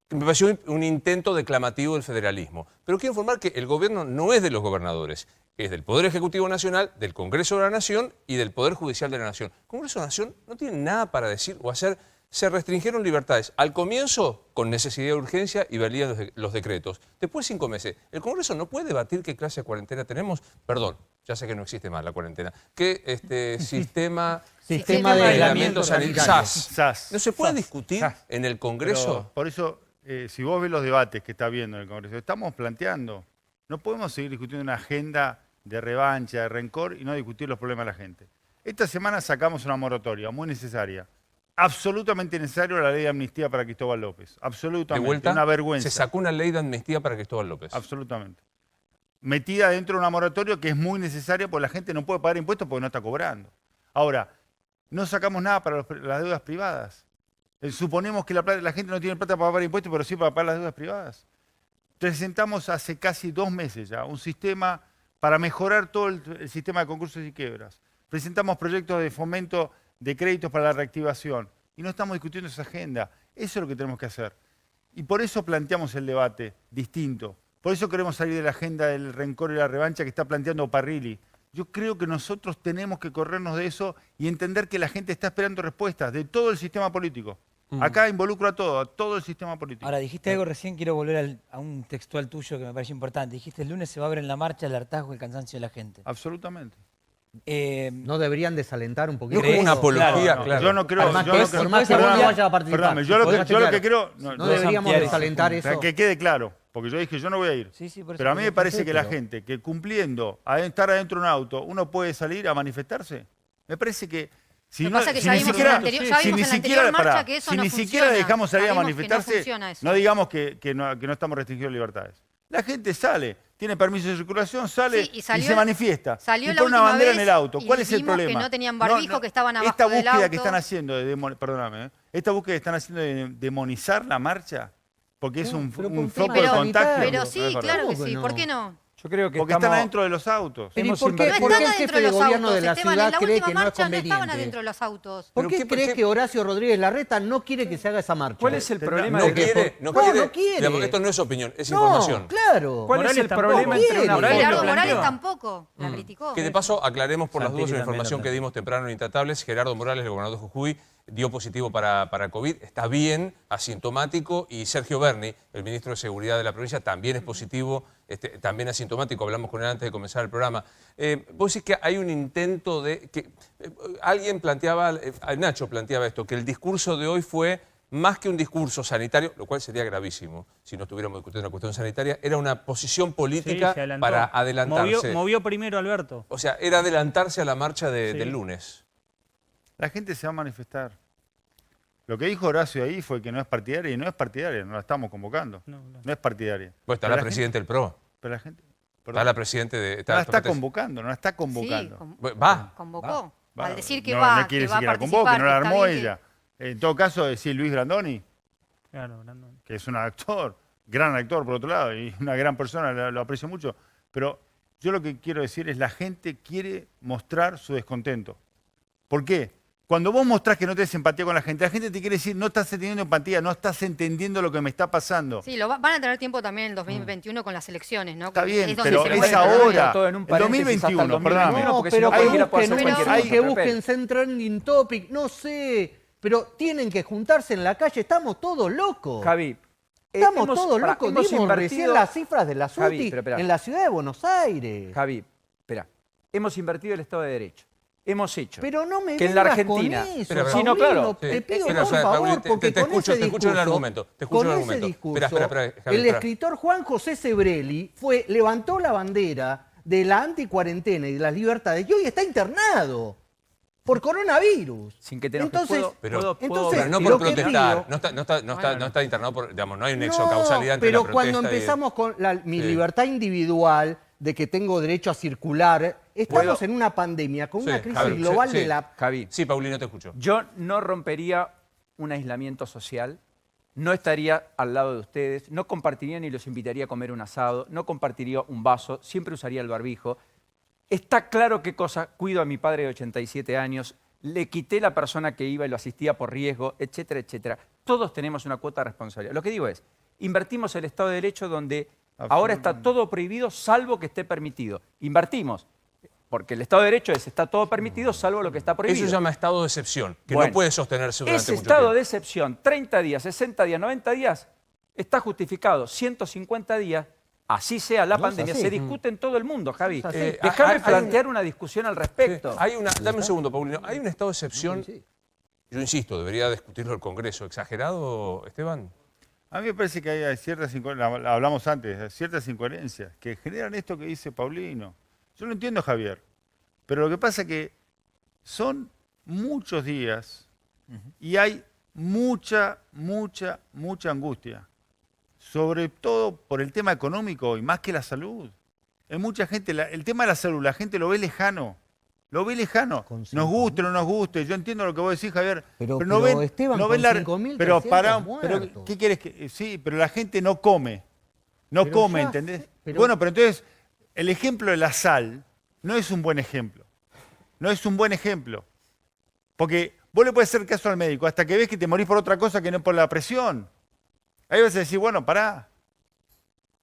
[SPEAKER 1] Me pareció un intento declamativo del federalismo. Pero quiero informar que el gobierno no es de los gobernadores, es del Poder Ejecutivo Nacional, del Congreso de la Nación y del Poder Judicial de la Nación. El Congreso de la Nación no tiene nada para decir o hacer. Se restringieron libertades. Al comienzo, con necesidad de urgencia y valían los decretos. Después de 5 meses, ¿el Congreso no puede debatir qué clase de cuarentena tenemos? Perdón, ya sé que no existe más la cuarentena. ¿Qué sistema
[SPEAKER 5] de
[SPEAKER 1] aislamiento sanitario?
[SPEAKER 2] SAS.
[SPEAKER 1] ¿No se puede discutir en el Congreso?
[SPEAKER 2] Pero por eso, si vos ves los debates que está habiendo en el Congreso, estamos planteando, no podemos seguir discutiendo una agenda de revancha, de rencor y no discutir los problemas de la gente. Esta semana sacamos una moratoria muy necesaria. absolutamente necesario la ley de amnistía para Cristóbal López. Absolutamente.
[SPEAKER 1] De vuelta,
[SPEAKER 2] una vergüenza.
[SPEAKER 1] se sacó una ley de amnistía para Cristóbal López.
[SPEAKER 2] Absolutamente. Metida dentro de una moratoria que es muy necesaria porque la gente no puede pagar impuestos porque no está cobrando. Ahora, no sacamos nada para las deudas privadas. Suponemos que la gente no tiene plata para pagar impuestos, pero sí para pagar las deudas privadas. Presentamos hace casi 2 meses ya un sistema para mejorar todo el sistema de concursos y quiebras. Presentamos proyectos de fomento de créditos para la reactivación y no estamos discutiendo esa agenda. Eso es lo que tenemos que hacer. Y por eso planteamos el debate distinto. Por eso queremos salir de la agenda del rencor y la revancha que está planteando Parrilli. Yo creo que nosotros tenemos que corrernos de eso y entender que la gente está esperando respuestas de todo el sistema político. Acá involucro a todo el sistema político.
[SPEAKER 6] Ahora, dijiste algo recién, quiero volver a un textual tuyo que me parece importante. Dijiste, el lunes se va a ver en la marcha el hartazgo y el cansancio de la gente.
[SPEAKER 2] Absolutamente.
[SPEAKER 5] ¿No deberían desalentar un poquito?
[SPEAKER 1] No como una apología, claro.
[SPEAKER 2] Yo no creo...
[SPEAKER 5] Además, por más que vos no vayas a participar.
[SPEAKER 2] Perdóname, yo lo que creo...
[SPEAKER 5] No deberíamos desalentar eso.
[SPEAKER 2] Que quede claro, porque yo dije, yo no voy a ir.
[SPEAKER 6] Sí, por eso
[SPEAKER 2] pero a mí me parece que la
[SPEAKER 5] pero-
[SPEAKER 2] gente que cumpliendo, estar adentro de un auto, uno puede salir a manifestarse. Me parece que... Si
[SPEAKER 8] Lo que
[SPEAKER 2] no,
[SPEAKER 8] pasa es que
[SPEAKER 2] si
[SPEAKER 8] ya
[SPEAKER 2] ni
[SPEAKER 8] vimos
[SPEAKER 2] siquiera,
[SPEAKER 8] en la anterior- ya
[SPEAKER 2] si
[SPEAKER 8] vimos
[SPEAKER 2] ni
[SPEAKER 8] en la
[SPEAKER 2] siquiera,
[SPEAKER 8] anterior marcha
[SPEAKER 2] pará,
[SPEAKER 8] que eso
[SPEAKER 2] si
[SPEAKER 8] no
[SPEAKER 2] ni siquiera
[SPEAKER 8] funciona.
[SPEAKER 2] dejamos salir a
[SPEAKER 8] Sabemos que no
[SPEAKER 2] manifestarse,
[SPEAKER 8] funciona eso.
[SPEAKER 2] no digamos que no estamos restringiendo libertades. La gente sale, tiene permiso de circulación, sale
[SPEAKER 8] Sí, y
[SPEAKER 2] y
[SPEAKER 8] salió-
[SPEAKER 2] se manifiesta.
[SPEAKER 8] salió
[SPEAKER 2] y
[SPEAKER 8] la
[SPEAKER 2] pone una
[SPEAKER 8] última
[SPEAKER 2] bandera
[SPEAKER 8] vez
[SPEAKER 2] en el auto.
[SPEAKER 8] y
[SPEAKER 2] ¿Cuál es el
[SPEAKER 8] vimos que
[SPEAKER 2] problema?
[SPEAKER 8] no tenían barbijo, que estaban abajo
[SPEAKER 2] esta
[SPEAKER 8] del
[SPEAKER 2] búsqueda
[SPEAKER 8] auto.
[SPEAKER 2] que están haciendo, esta búsqueda que están haciendo de demonizar la marcha, porque es un
[SPEAKER 5] pero por un
[SPEAKER 2] foco
[SPEAKER 5] tema
[SPEAKER 2] de contagio.
[SPEAKER 8] Pero
[SPEAKER 2] no
[SPEAKER 8] sí,
[SPEAKER 2] es verdad.
[SPEAKER 8] claro que
[SPEAKER 5] ¿Cómo que
[SPEAKER 8] sí.
[SPEAKER 5] no?
[SPEAKER 8] ¿Por qué no?
[SPEAKER 7] Yo creo que
[SPEAKER 2] Porque están adentro de los autos.
[SPEAKER 5] Pero ¿y
[SPEAKER 7] Hemos
[SPEAKER 5] por qué,
[SPEAKER 7] invertido-
[SPEAKER 5] por qué el
[SPEAKER 8] No
[SPEAKER 5] jefe
[SPEAKER 8] estaban
[SPEAKER 5] de
[SPEAKER 8] dentro de los
[SPEAKER 5] gobierno de
[SPEAKER 8] autos,
[SPEAKER 5] la
[SPEAKER 8] Esteban,
[SPEAKER 5] ciudad
[SPEAKER 8] en la
[SPEAKER 5] cree
[SPEAKER 8] última
[SPEAKER 5] que no es
[SPEAKER 8] marcha no estaban adentro
[SPEAKER 5] conveniente?
[SPEAKER 8] de los autos.
[SPEAKER 5] ¿Por qué
[SPEAKER 1] ¿Pero qué-
[SPEAKER 5] crees
[SPEAKER 1] por qué?
[SPEAKER 5] que Horacio Rodríguez Larreta no quiere que se haga esa marcha?
[SPEAKER 7] ¿Cuál es el problema
[SPEAKER 1] No
[SPEAKER 7] de que
[SPEAKER 1] quiere, no
[SPEAKER 5] No,
[SPEAKER 1] quiere.
[SPEAKER 5] no quiere.
[SPEAKER 1] Digamos, esto no es opinión, es
[SPEAKER 5] No,
[SPEAKER 1] información.
[SPEAKER 5] claro.
[SPEAKER 7] ¿Cuál es
[SPEAKER 3] Morales
[SPEAKER 7] el
[SPEAKER 3] tampoco
[SPEAKER 7] problema entre una
[SPEAKER 5] quiere.
[SPEAKER 3] Morales
[SPEAKER 8] Gerardo
[SPEAKER 3] lo
[SPEAKER 8] Morales
[SPEAKER 3] planteó.
[SPEAKER 8] tampoco la criticó.
[SPEAKER 1] Que de paso aclaremos por las dudas
[SPEAKER 3] Santilli
[SPEAKER 1] la
[SPEAKER 3] también
[SPEAKER 1] información
[SPEAKER 3] lo
[SPEAKER 1] que dimos temprano en Intratables. Gerardo Morales, el gobernador de Jujuy, dio positivo para COVID, está bien, asintomático, y Sergio Berni, el ministro de Seguridad de la provincia, también es positivo, también asintomático, hablamos con él antes de comenzar el programa. Vos decís que hay un intento de... alguien planteaba, Nacho planteaba esto, que el discurso de hoy fue más que un discurso sanitario, lo cual sería gravísimo si no estuviéramos discutiendo una cuestión sanitaria, era una posición política
[SPEAKER 3] Sí, se adelantó.
[SPEAKER 1] para adelantarse.
[SPEAKER 3] Movió primero Alberto.
[SPEAKER 1] O sea, era adelantarse a la marcha del lunes.
[SPEAKER 2] La gente se va a manifestar. Lo que dijo Horacio ahí fue que no es partidaria y no es partidaria, no la estamos convocando. No es partidaria.
[SPEAKER 1] Pues está
[SPEAKER 2] Pero
[SPEAKER 1] la presidenta del PRO.
[SPEAKER 2] Pero la gente...
[SPEAKER 1] Está la presidenta de...
[SPEAKER 2] No la está convocando, no la está convocando.
[SPEAKER 8] Sí,
[SPEAKER 1] Va.
[SPEAKER 8] convocó.
[SPEAKER 2] Va.
[SPEAKER 8] Al decir que
[SPEAKER 2] no,
[SPEAKER 8] va,
[SPEAKER 2] no quiere
[SPEAKER 8] que va a
[SPEAKER 2] decir que la
[SPEAKER 8] participar,
[SPEAKER 2] convoque, no la
[SPEAKER 8] que está
[SPEAKER 2] armó
[SPEAKER 8] bien que-
[SPEAKER 2] ella. En todo caso, decir Luis Grandoni,
[SPEAKER 3] Claro, Brandon.
[SPEAKER 2] que es un actor, gran actor por otro lado, y una gran persona, lo aprecio mucho. Pero yo lo que quiero decir es la gente quiere mostrar su descontento. ¿Por qué? Cuando vos mostrás que no tenés empatía con la gente te quiere decir no estás teniendo empatía, no estás entendiendo lo que me está pasando.
[SPEAKER 8] Sí, van a tener tiempo también en el 2021 con las elecciones, ¿no?
[SPEAKER 2] Está bien,
[SPEAKER 8] donde
[SPEAKER 2] pero
[SPEAKER 8] se
[SPEAKER 2] es
[SPEAKER 8] puede-
[SPEAKER 2] ahora,
[SPEAKER 7] todo en un
[SPEAKER 2] el
[SPEAKER 7] paréntesis hasta el
[SPEAKER 2] 2021, perdóname.
[SPEAKER 5] No,
[SPEAKER 7] porque si
[SPEAKER 5] pero
[SPEAKER 7] no cualquiera puede hacer
[SPEAKER 5] busquen,
[SPEAKER 7] cualquier cosa.
[SPEAKER 5] que busquen trending topic, no sé, pero tienen que juntarse en la calle, estamos todos locos.
[SPEAKER 7] Javi,
[SPEAKER 5] Estamos
[SPEAKER 7] hemos-
[SPEAKER 5] todos
[SPEAKER 7] pará,
[SPEAKER 5] locos,
[SPEAKER 7] hemos
[SPEAKER 5] dimos recién
[SPEAKER 7] invertido-
[SPEAKER 5] las cifras de la
[SPEAKER 7] Javi,
[SPEAKER 5] SUTI
[SPEAKER 7] pero espera.
[SPEAKER 5] en la ciudad de Buenos Aires.
[SPEAKER 7] Javi, espera. Hemos invertido el Estado de Derecho. Hemos hecho
[SPEAKER 5] Pero no me
[SPEAKER 7] que en la
[SPEAKER 5] vengas
[SPEAKER 7] Argentina...
[SPEAKER 5] con eso,
[SPEAKER 1] Espera,
[SPEAKER 7] Sí, no, claro.
[SPEAKER 5] Te pido
[SPEAKER 1] Espera,
[SPEAKER 5] por
[SPEAKER 1] espera,
[SPEAKER 5] favor,
[SPEAKER 1] Paulín,
[SPEAKER 5] porque
[SPEAKER 1] te
[SPEAKER 5] con
[SPEAKER 1] escucho,
[SPEAKER 5] ese
[SPEAKER 1] te escucho el
[SPEAKER 5] discurso,
[SPEAKER 1] argumento, te escucho
[SPEAKER 5] con
[SPEAKER 1] el
[SPEAKER 5] ese
[SPEAKER 1] argumento.
[SPEAKER 5] discurso,
[SPEAKER 1] Espera, Javi,
[SPEAKER 5] el
[SPEAKER 1] espera.
[SPEAKER 5] escritor Juan José Sebrelli levantó la bandera de la anticuarentena y de las libertades y hoy está internado por coronavirus.
[SPEAKER 7] Sin que te enojes,
[SPEAKER 5] Entonces,
[SPEAKER 1] Pero no
[SPEAKER 5] lo
[SPEAKER 1] por
[SPEAKER 5] que
[SPEAKER 1] protestar,
[SPEAKER 5] pido-
[SPEAKER 1] no está internado por, digamos, no hay un
[SPEAKER 5] No,
[SPEAKER 1] exocausalidad entre
[SPEAKER 5] pero
[SPEAKER 1] la
[SPEAKER 5] cuando
[SPEAKER 1] protesta y-
[SPEAKER 5] empezamos con mi
[SPEAKER 1] Sí.
[SPEAKER 5] libertad individual de que tengo derecho a circular, estamos
[SPEAKER 7] ¿Puedo?
[SPEAKER 5] en una pandemia, con
[SPEAKER 1] Sí,
[SPEAKER 5] una crisis
[SPEAKER 1] Javi,
[SPEAKER 5] global
[SPEAKER 1] sí,
[SPEAKER 5] de
[SPEAKER 1] sí.
[SPEAKER 5] la...
[SPEAKER 7] Javi,
[SPEAKER 1] Sí, Paulino, te escucho.
[SPEAKER 7] yo no rompería un aislamiento social, no estaría al lado de ustedes, no compartiría ni los invitaría a comer un asado, no compartiría un vaso, siempre usaría el barbijo. Está claro qué cosa, cuido a mi padre de 87 años, le quité la persona que iba y lo asistía por riesgo, etcétera, etcétera. Todos tenemos una cuota de responsabilidad. Lo que digo es, invertimos el Estado de Derecho donde ahora está todo prohibido salvo que esté permitido. Invertimos, porque el Estado de Derecho está todo permitido salvo lo que está prohibido.
[SPEAKER 1] Eso se llama estado de excepción, que
[SPEAKER 7] Bueno,
[SPEAKER 1] no puede sostenerse durante
[SPEAKER 7] ese
[SPEAKER 1] mucho
[SPEAKER 7] estado
[SPEAKER 1] tiempo.
[SPEAKER 7] de excepción, 30 días, 60 días, 90 días, está justificado. 150 días, así sea la
[SPEAKER 5] No es
[SPEAKER 7] pandemia,
[SPEAKER 5] así.
[SPEAKER 7] se discute en todo el mundo, Javi.
[SPEAKER 5] No es
[SPEAKER 1] así.
[SPEAKER 7] Déjame
[SPEAKER 1] Hay-
[SPEAKER 7] plantear una discusión al respecto.
[SPEAKER 1] Dame un segundo, Paulino. Hay un estado de excepción, yo insisto, debería discutirlo el Congreso. ¿Exagerado, Esteban?
[SPEAKER 2] A mí me parece que hay ciertas incoherencias, hablamos antes, ciertas incoherencias que generan esto que dice Paulino. Yo lo entiendo, Javier, pero lo que pasa es que son muchos días Y hay mucha angustia. Sobre todo por el tema económico y más que la salud. Hay mucha gente, el tema de la salud, la gente lo ve lejano. Lo ve lejano. Nos guste o no nos guste. Yo entiendo lo que vos decís, Javier.
[SPEAKER 5] Pero
[SPEAKER 2] no ven,
[SPEAKER 5] Esteban,
[SPEAKER 2] no ven
[SPEAKER 5] con
[SPEAKER 2] la...
[SPEAKER 5] 5.300
[SPEAKER 2] Pero para,
[SPEAKER 5] muertos.
[SPEAKER 2] ¿qué quieres que...? Sí, pero la gente no come. No
[SPEAKER 5] Pero
[SPEAKER 2] come,
[SPEAKER 5] ya
[SPEAKER 2] ¿entendés?
[SPEAKER 5] sé, pero-
[SPEAKER 2] Bueno, pero entonces, el ejemplo de la sal no es un buen ejemplo. No es un buen ejemplo. Porque vos le podés hacer caso al médico hasta que ves que te morís por otra cosa que no por la presión. Ahí vas a decir, bueno, pará.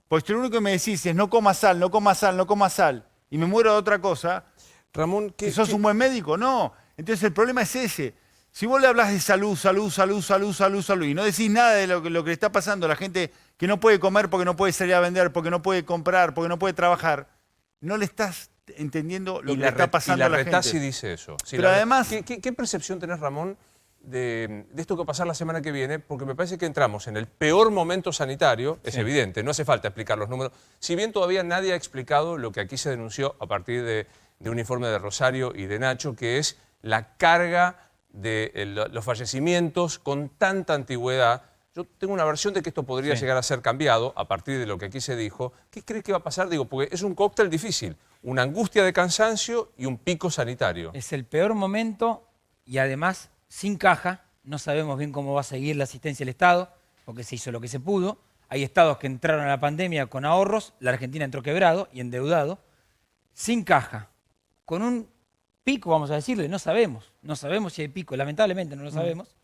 [SPEAKER 2] Pues si lo único que me decís es no comas sal, no comas sal, no comas sal, y me muero de otra cosa,
[SPEAKER 1] Ramón,
[SPEAKER 2] ¿que sos un buen médico? No. Entonces el problema es ese. Si vos le hablas de salud, y no decís nada de lo que le está pasando a la gente que no puede comer porque no puede salir a vender, porque no puede comprar, porque no puede trabajar, no le estás entendiendo lo que le está pasando a la gente.
[SPEAKER 1] Y la retás y dice eso. Sí,
[SPEAKER 2] pero además...
[SPEAKER 1] ¿Qué percepción tenés, Ramón, de esto que va a pasar la semana que viene? Porque me parece que entramos en el peor momento sanitario, es evidente, no hace falta explicar los números. Si bien todavía nadie ha explicado lo que aquí se denunció a partir de un informe de Rosario y de Nacho, que es la carga de los fallecimientos con tanta antigüedad. Yo tengo una versión de que esto podría llegar a ser cambiado a partir de lo que aquí se dijo. ¿Qué crees que va a pasar? Digo, porque es un cóctel difícil. Una angustia de cansancio y un pico sanitario.
[SPEAKER 6] Es el peor momento y además sin caja. No sabemos bien cómo va a seguir la asistencia del Estado, porque se hizo lo que se pudo. Hay estados que entraron a la pandemia con ahorros. La Argentina entró quebrado y endeudado. Sin caja. Con un pico, vamos a decirle, no sabemos. No sabemos si hay pico, lamentablemente no lo sabemos.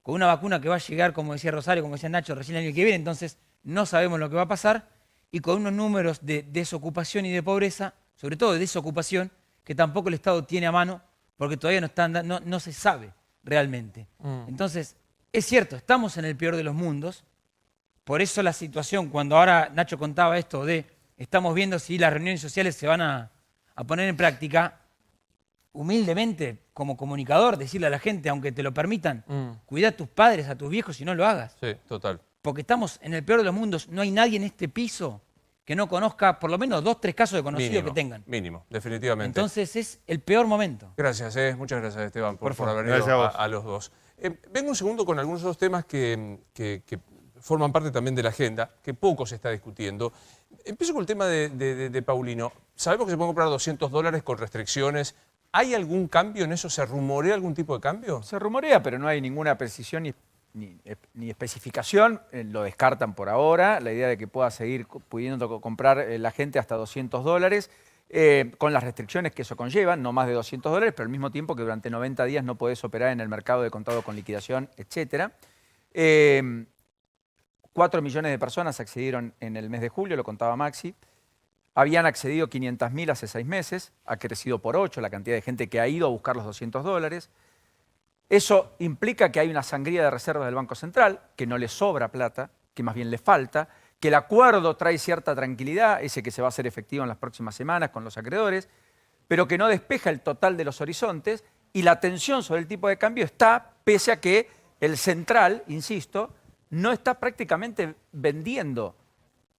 [SPEAKER 6] Con una vacuna que va a llegar, como decía Rosario, como decía Nacho, recién el año que viene, entonces no sabemos lo que va a pasar. Y con unos números de desocupación y de pobreza, sobre todo de desocupación, que tampoco el Estado tiene a mano, porque todavía no se sabe realmente. Entonces, es cierto, estamos en el peor de los mundos. Por eso la situación, cuando ahora Nacho contaba esto de estamos viendo si las reuniones sociales se van a poner en práctica, humildemente, como comunicador, decirle a la gente, aunque te lo permitan, cuida a tus padres, a tus viejos y no lo hagas.
[SPEAKER 1] Sí, total.
[SPEAKER 6] Porque estamos en el peor de los mundos. No hay nadie en este piso que no conozca por lo menos 2 o 3 casos de conocidos que tengan.
[SPEAKER 1] Mínimo, definitivamente.
[SPEAKER 6] Entonces es el peor momento.
[SPEAKER 1] Gracias, muchas gracias, Esteban, por haber
[SPEAKER 2] Gracias
[SPEAKER 1] venido
[SPEAKER 2] a vos.
[SPEAKER 1] a los dos. Vengo un segundo con algunos otros temas que forman parte también de la agenda, que poco se está discutiendo. Empiezo con el tema de Paulino. Sabemos que se pueden comprar $200 con restricciones. ¿Hay algún cambio en eso? ¿Se rumorea algún tipo de cambio?
[SPEAKER 7] Se rumorea, pero no hay ninguna precisión ni especificación. Lo descartan por ahora. La idea de que pueda seguir pudiendo comprar la gente hasta $200, con las restricciones que eso conlleva, no más de $200, pero al mismo tiempo que durante 90 días no podés operar en el mercado de contado con liquidación, etc. 4 millones de personas accedieron en el mes de julio, lo contaba Maxi. Habían accedido 500.000 hace 6 meses, ha crecido por 8 la cantidad de gente que ha ido a buscar los $200. Eso implica que hay una sangría de reservas del Banco Central, que no le sobra plata, que más bien le falta, que el acuerdo trae cierta tranquilidad, ese que se va a hacer efectivo en las próximas semanas con los acreedores, pero que no despeja el total de los horizontes y la tensión sobre el tipo de cambio está, pese a que el central, insisto, no está prácticamente vendiendo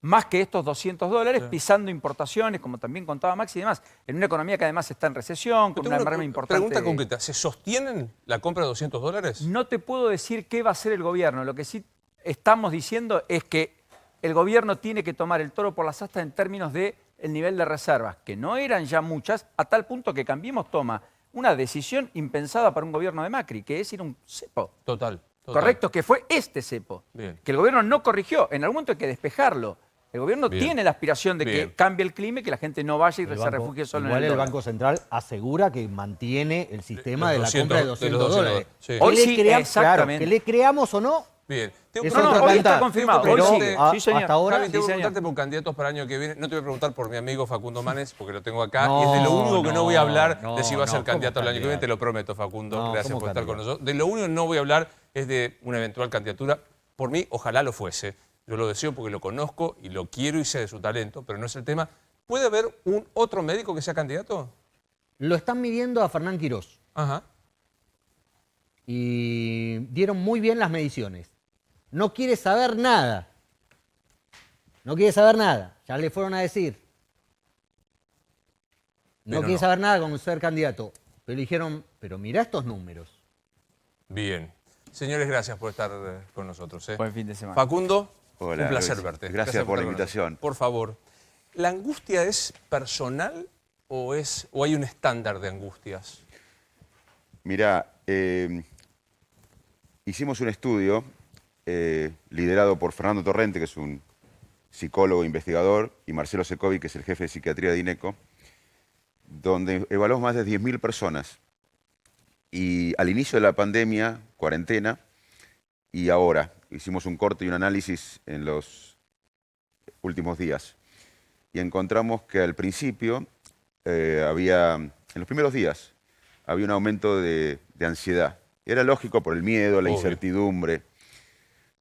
[SPEAKER 7] más que estos $200, pisando importaciones, como también contaba Maxi y demás, en una economía que además está en recesión, con una merma importante.
[SPEAKER 1] Pregunta concreta, ¿se sostienen la compra de $200?
[SPEAKER 7] No te puedo decir qué va a hacer el gobierno. Lo que sí estamos diciendo es que el gobierno tiene que tomar el toro por las astas en términos del nivel de reservas, que no eran ya muchas, a tal punto que Cambiemos toma una decisión impensada para un gobierno de Macri, que es ir a un cepo.
[SPEAKER 1] Total.
[SPEAKER 7] Correcto, que fue este cepo.
[SPEAKER 1] Bien.
[SPEAKER 7] Que el gobierno no corrigió. En algún momento hay que despejarlo. El gobierno tiene la aspiración de que cambie el clima y que la gente no vaya y se refugie solo en el dólar.
[SPEAKER 5] El Banco Central asegura que mantiene el sistema de la compra de $200.
[SPEAKER 1] Sí.
[SPEAKER 7] Hoy sí, exactamente.
[SPEAKER 5] Claro, que le creamos o no.
[SPEAKER 1] Bien.
[SPEAKER 7] Hoy está confirmado. Hoy sí, señor.
[SPEAKER 5] Hasta ahora,
[SPEAKER 1] Javi, tengo que preguntarte por candidatos para el año que viene. No te voy a preguntar por mi amigo Facundo Manes, porque lo tengo acá. y es de lo único que no voy a hablar de si va a ser candidato el año que viene. Te lo prometo, Facundo. Gracias por estar con nosotros. De lo único que no voy a hablar es de una eventual candidatura. Por mí, ojalá lo fuese. Yo lo deseo porque lo conozco y lo quiero y sé de su talento, pero no es el tema. ¿Puede haber un otro médico que sea candidato?
[SPEAKER 5] Lo están midiendo a Fernán Quirós.
[SPEAKER 1] Ajá.
[SPEAKER 5] Y dieron muy bien las mediciones. No quiere saber nada. No quiere saber nada. Ya le fueron a decir. No quiere saber nada con ser candidato. Pero le dijeron, pero mirá estos números.
[SPEAKER 1] Bien. Señores, gracias por estar con nosotros.
[SPEAKER 6] Buen fin de semana.
[SPEAKER 1] Facundo,
[SPEAKER 16] Hola,
[SPEAKER 1] un placer
[SPEAKER 16] Luis.
[SPEAKER 1] verte.
[SPEAKER 16] Gracias por la
[SPEAKER 1] estar con
[SPEAKER 16] invitación.
[SPEAKER 1] nosotros. Por favor, ¿la angustia es personal o hay un estándar de angustias?
[SPEAKER 16] Mirá, hicimos un estudio liderado por Fernando Torrente, que es un psicólogo e investigador, y Marcelo Secovi, que es el jefe de psiquiatría de INECO, donde evaluamos más de 10.000 personas. Y al inicio de la pandemia, cuarentena, y ahora, hicimos un corte y un análisis en los últimos días. Y encontramos que al principio en los primeros días, había un aumento de ansiedad. Era lógico por el miedo, la incertidumbre.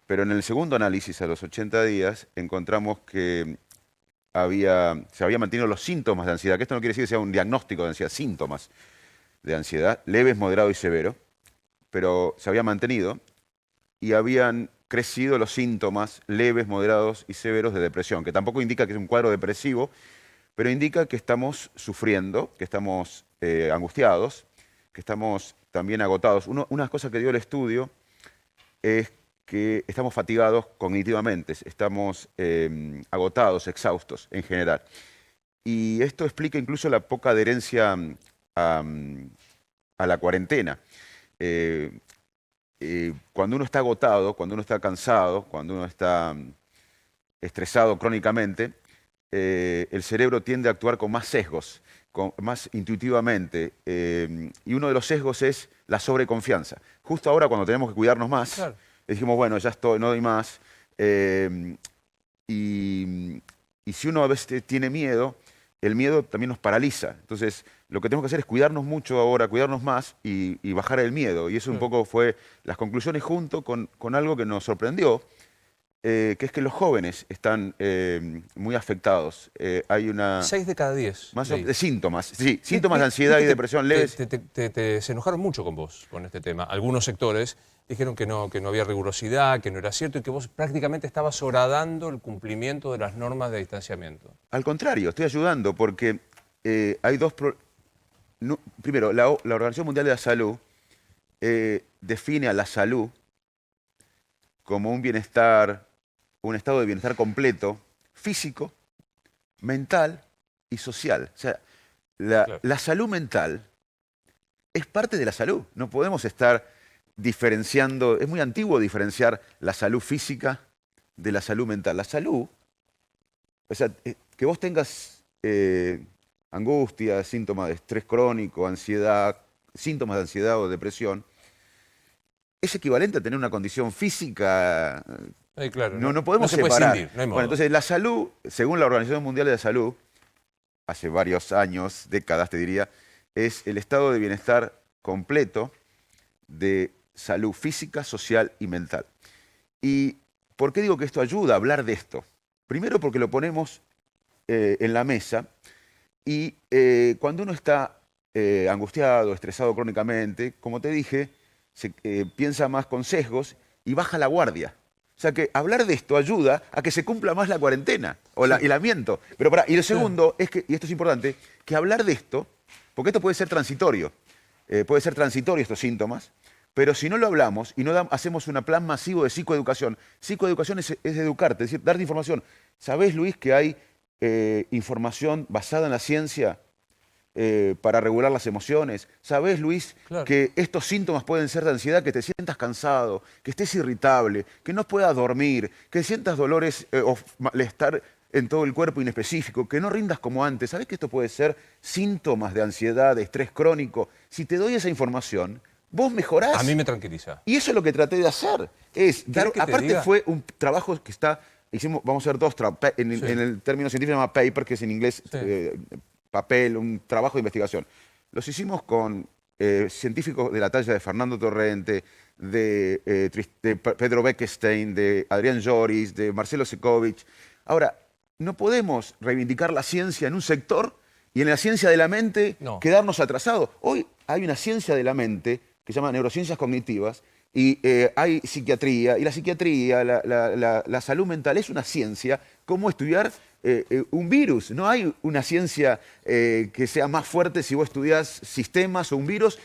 [SPEAKER 16] Pero en el segundo análisis, a los 80 días, encontramos que se habían mantenido los síntomas de ansiedad, que esto no quiere decir que sea un diagnóstico de ansiedad, síntomas de ansiedad, leves, moderado y severo, pero se había mantenido y habían crecido los síntomas leves, moderados y severos de depresión, que tampoco indica que es un cuadro depresivo, pero indica que estamos sufriendo, que estamos angustiados, que estamos también agotados. Una cosa que dio el estudio es que estamos fatigados cognitivamente, estamos agotados, exhaustos en general. Y esto explica incluso la poca adherencia a la cuarentena. Cuando uno está agotado, cuando uno está cansado, cuando uno está estresado crónicamente, el cerebro tiende a actuar con más sesgos, más intuitivamente. Y uno de los sesgos es la sobreconfianza. Justo ahora, cuando tenemos que cuidarnos más, claro, dijimos, bueno, ya estoy, no doy más. Y si uno a veces tiene miedo, el miedo también nos paraliza. Entonces, lo que tenemos que hacer es cuidarnos mucho ahora, cuidarnos más y bajar el miedo. Y eso un poco fue las conclusiones junto con algo que nos sorprendió, que es que los jóvenes están muy afectados. Hay una...
[SPEAKER 1] 6 de cada 10.
[SPEAKER 16] Más de síntomas, sí, síntomas de ansiedad y depresión leves.
[SPEAKER 1] Se enojaron mucho con vos, con este tema. Algunos sectores dijeron que no había rigurosidad, que no era cierto y que vos prácticamente estabas horadando el cumplimiento de las normas de distanciamiento.
[SPEAKER 16] Al contrario, estoy ayudando porque hay dos... Primero, la Organización Mundial de la Salud define a la salud como un bienestar, un estado de bienestar completo, físico, mental y social. O sea, la salud mental es parte de la salud. No podemos estar diferenciando, es muy antiguo diferenciar la salud física de la salud mental. La salud, o sea, que vos tengas angustia, síntomas de estrés crónico, ansiedad, síntomas de ansiedad o depresión, es equivalente a tener una condición física.
[SPEAKER 1] Claro,
[SPEAKER 16] no podemos
[SPEAKER 1] se puede
[SPEAKER 16] separar.
[SPEAKER 1] cindir, no hay modo.
[SPEAKER 16] Bueno, entonces la salud, según la Organización Mundial de la Salud, hace varios años, décadas te diría, es el estado de bienestar completo de salud física, social y mental. ¿Y por qué digo que esto ayuda a hablar de esto? Primero porque lo ponemos en la mesa y cuando uno está angustiado, estresado crónicamente, como te dije, piensa más con sesgos y baja la guardia. O sea que hablar de esto ayuda a que se cumpla más la cuarentena o el aislamiento. Pero y lo segundo es que, y esto es importante, que hablar de esto, porque esto puede ser transitorio, estos síntomas, pero si no lo hablamos y no hacemos un plan masivo de psicoeducación es educarte, es decir, darte información. ¿Sabés, Luis, que hay información basada en la ciencia para regular las emociones? ¿Sabés, Luis, que estos síntomas pueden ser de ansiedad, que te sientas cansado, que estés irritable, que no puedas dormir, que sientas dolores o malestar en todo el cuerpo inespecífico, que no rindas como antes? ¿Sabés que esto puede ser síntomas de ansiedad, de estrés crónico? Si te doy esa información, vos mejorás.
[SPEAKER 1] A mí me tranquiliza.
[SPEAKER 16] Y eso es lo que traté de hacer. Aparte fue un trabajo que vamos a hacer dos trabajos, en el término científico se llama paper, que es en inglés papel, un trabajo de investigación. Los hicimos con científicos de la talla de Fernando Torrente, de Pedro Beckstein, de Adrián Lloris, de Marcelo Secovi. Ahora, no podemos reivindicar la ciencia en un sector y en la ciencia de la mente quedarnos atrasados. Hoy hay una ciencia de la mente que se llama neurociencias cognitivas y hay psiquiatría, y la psiquiatría, la salud mental es una ciencia como estudiar un virus. No hay una ciencia que sea más fuerte si vos estudiás sistemas o un virus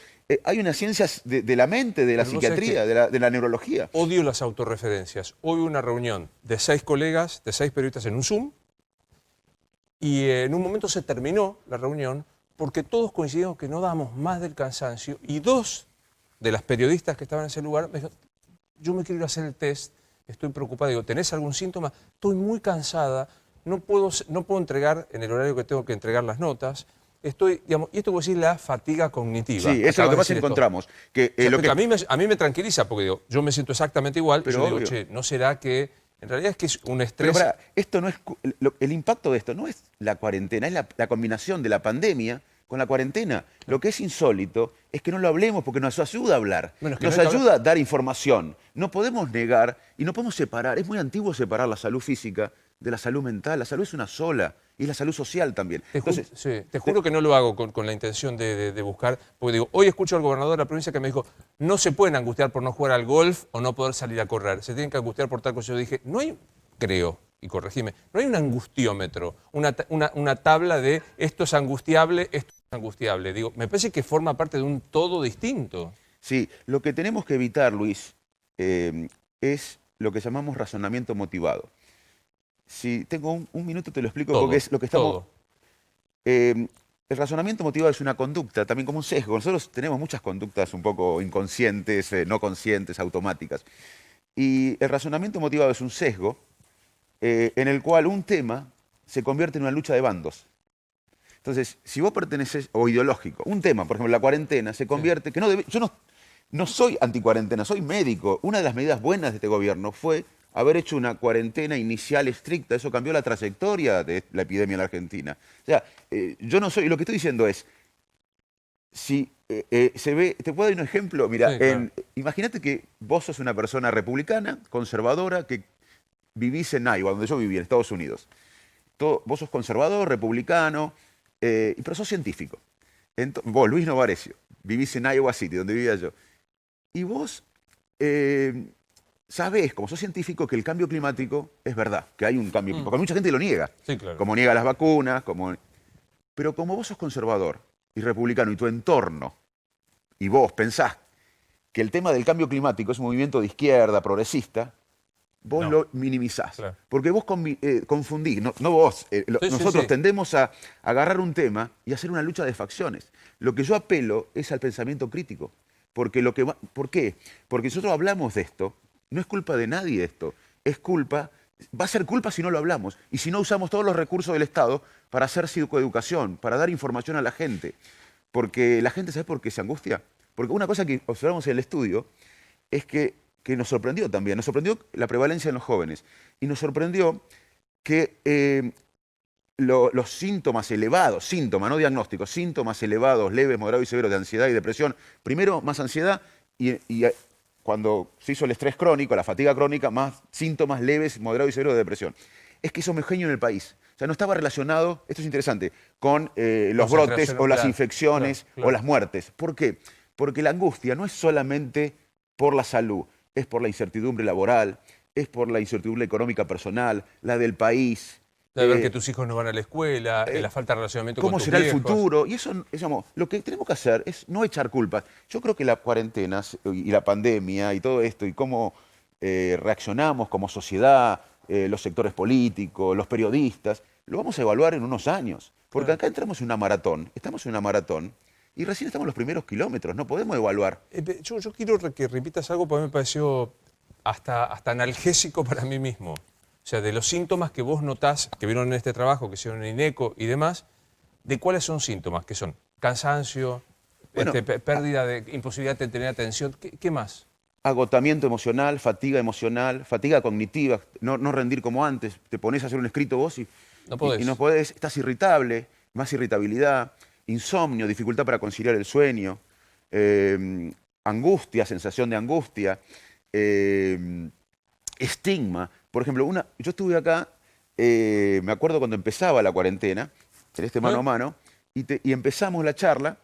[SPEAKER 16] hay unas ciencias de la mente, de la
[SPEAKER 1] Pero vos sabés
[SPEAKER 16] psiquiatría,
[SPEAKER 1] que
[SPEAKER 16] de la neurología.
[SPEAKER 1] Odio las autorreferencias. Hoy hubo una reunión de 6 colegas, de 6 periodistas en un Zoom, y en un momento se terminó la reunión porque todos coincidimos que no dábamos más del cansancio, y 2 de las periodistas que estaban en ese lugar me dijeron, yo me quiero ir a hacer el test, estoy preocupada. Digo, ¿tenés algún síntoma? Estoy muy cansada, no puedo entregar en el horario que tengo que entregar las notas. Estoy, digamos, y esto puedo decir la fatiga cognitiva.
[SPEAKER 16] Sí, eso es lo que más encontramos. Que,
[SPEAKER 1] O sea,
[SPEAKER 16] lo que...
[SPEAKER 1] a mí me tranquiliza, porque digo, yo me siento exactamente igual,
[SPEAKER 16] Pero
[SPEAKER 1] y yo digo,
[SPEAKER 16] obvio.
[SPEAKER 1] che, ¿no será que en realidad es que es un
[SPEAKER 16] Pero
[SPEAKER 1] estrés?
[SPEAKER 16] pará, esto no es, el impacto de esto no es la cuarentena, es la combinación de la pandemia con la cuarentena. Lo que es insólito es que no lo hablemos porque nos ayuda a hablar,
[SPEAKER 1] Bueno, es que
[SPEAKER 16] nos
[SPEAKER 1] no hay que
[SPEAKER 16] ayuda a dar información. No podemos negar y no podemos separar. Es muy antiguo separar la salud física de la salud mental. La salud es una sola y es la salud social también.
[SPEAKER 1] Te juro que no lo hago con la intención de buscar, porque digo, hoy escucho al gobernador de la provincia que me dijo, no se pueden angustiar por no jugar al golf o no poder salir a correr, se tienen que angustiar por tal cosa. Yo dije, no hay, creo, y corregime, no hay un angustiómetro, una tabla de esto es angustiable, esto es angustiable. Digo, me parece que forma parte de un todo distinto.
[SPEAKER 16] Sí, lo que tenemos que evitar, Luis, es lo que llamamos razonamiento motivado. Si tengo un minuto te lo explico
[SPEAKER 1] Todo,
[SPEAKER 16] porque es lo que estamos...
[SPEAKER 1] todo.
[SPEAKER 16] El razonamiento motivado es una conducta, también como un sesgo. Nosotros tenemos muchas conductas un poco inconscientes, no conscientes, automáticas. Y el razonamiento motivado es un sesgo en el cual un tema se convierte en una lucha de bandos. Entonces, si vos perteneces, o ideológico, un tema, por ejemplo, la cuarentena, se convierte... que no debe, yo no soy anticuarentena, soy médico. Una de las medidas buenas de este gobierno fue haber hecho una cuarentena inicial estricta. Eso cambió la trayectoria de la epidemia en la Argentina. O sea, yo no soy... Lo que estoy diciendo es, si se ve... Te puedo dar un ejemplo. Mira,
[SPEAKER 1] Sí, claro.
[SPEAKER 16] imagínate que vos sos una persona republicana, conservadora, que vivís en Iowa, donde yo viví, en Estados Unidos. Vos sos conservador, republicano, pero sos científico. Vos, Luis Novarecio, vivís en Iowa City, donde vivía yo. Y vos sabés, como sos científico, que el cambio climático es verdad, que hay un cambio climático. Porque mucha gente lo niega.
[SPEAKER 1] Sí, claro.
[SPEAKER 16] Como niega las vacunas, pero como vos sos conservador y republicano y tu entorno, y vos pensás que el tema del cambio climático es un movimiento de izquierda, progresista, vos lo minimizás.
[SPEAKER 1] Claro.
[SPEAKER 16] Porque vos confundís, no vos, nosotros
[SPEAKER 1] sí.
[SPEAKER 16] tendemos a agarrar un tema y hacer una lucha de facciones. Lo que yo apelo es al pensamiento crítico. Porque ¿por qué? Porque nosotros hablamos de esto, no es culpa de nadie esto, va a ser culpa si no lo hablamos y si no usamos todos los recursos del Estado para hacer psicoeducación, para dar información a la gente. Porque la gente, ¿sabe por qué se angustia? Porque una cosa que observamos en el estudio es que nos sorprendió también, nos sorprendió la prevalencia en los jóvenes y nos sorprendió que los síntomas elevados, no diagnósticos, síntomas elevados, leves, moderados y severos de ansiedad y depresión, primero más ansiedad y cuando se hizo el estrés crónico, la fatiga crónica, más síntomas leves, moderados y severos de depresión. Es que es homogéneo en el país. O sea, no estaba relacionado, esto es interesante, con los brotes o las infecciones o las muertes. ¿Por qué? Porque la angustia no es solamente por la salud, es por la incertidumbre laboral, es por la incertidumbre económica personal, la del país.
[SPEAKER 1] De ver que tus hijos no van a la escuela, la falta de relacionamiento con
[SPEAKER 16] ¿Cómo
[SPEAKER 1] tus
[SPEAKER 16] será el
[SPEAKER 1] viejos.
[SPEAKER 16] futuro? Y eso, digamos, lo que tenemos que hacer es no echar culpas. Yo creo que la cuarentena y la pandemia y todo esto y cómo reaccionamos como sociedad, los sectores políticos, los periodistas, lo vamos a evaluar en unos años. Porque acá estamos en una maratón y recién estamos en los primeros kilómetros, no podemos evaluar.
[SPEAKER 1] Yo quiero que repitas algo porque me pareció hasta analgésico para mí mismo. O sea, de los síntomas que vos notás, que vieron en este trabajo, que hicieron en INECO y demás, ¿de cuáles son síntomas? ¿Qué son? Cansancio, pérdida de imposibilidad de tener atención. ¿Qué más?
[SPEAKER 16] Agotamiento emocional, fatiga cognitiva, no rendir como antes. Te pones a hacer un escrito vos y no podés, estás irritable, más irritabilidad, insomnio, dificultad para conciliar el sueño, angustia, sensación de angustia, estigma. Por ejemplo, yo estuve acá, me acuerdo cuando empezaba la cuarentena, en este mano a mano, y empezamos la charla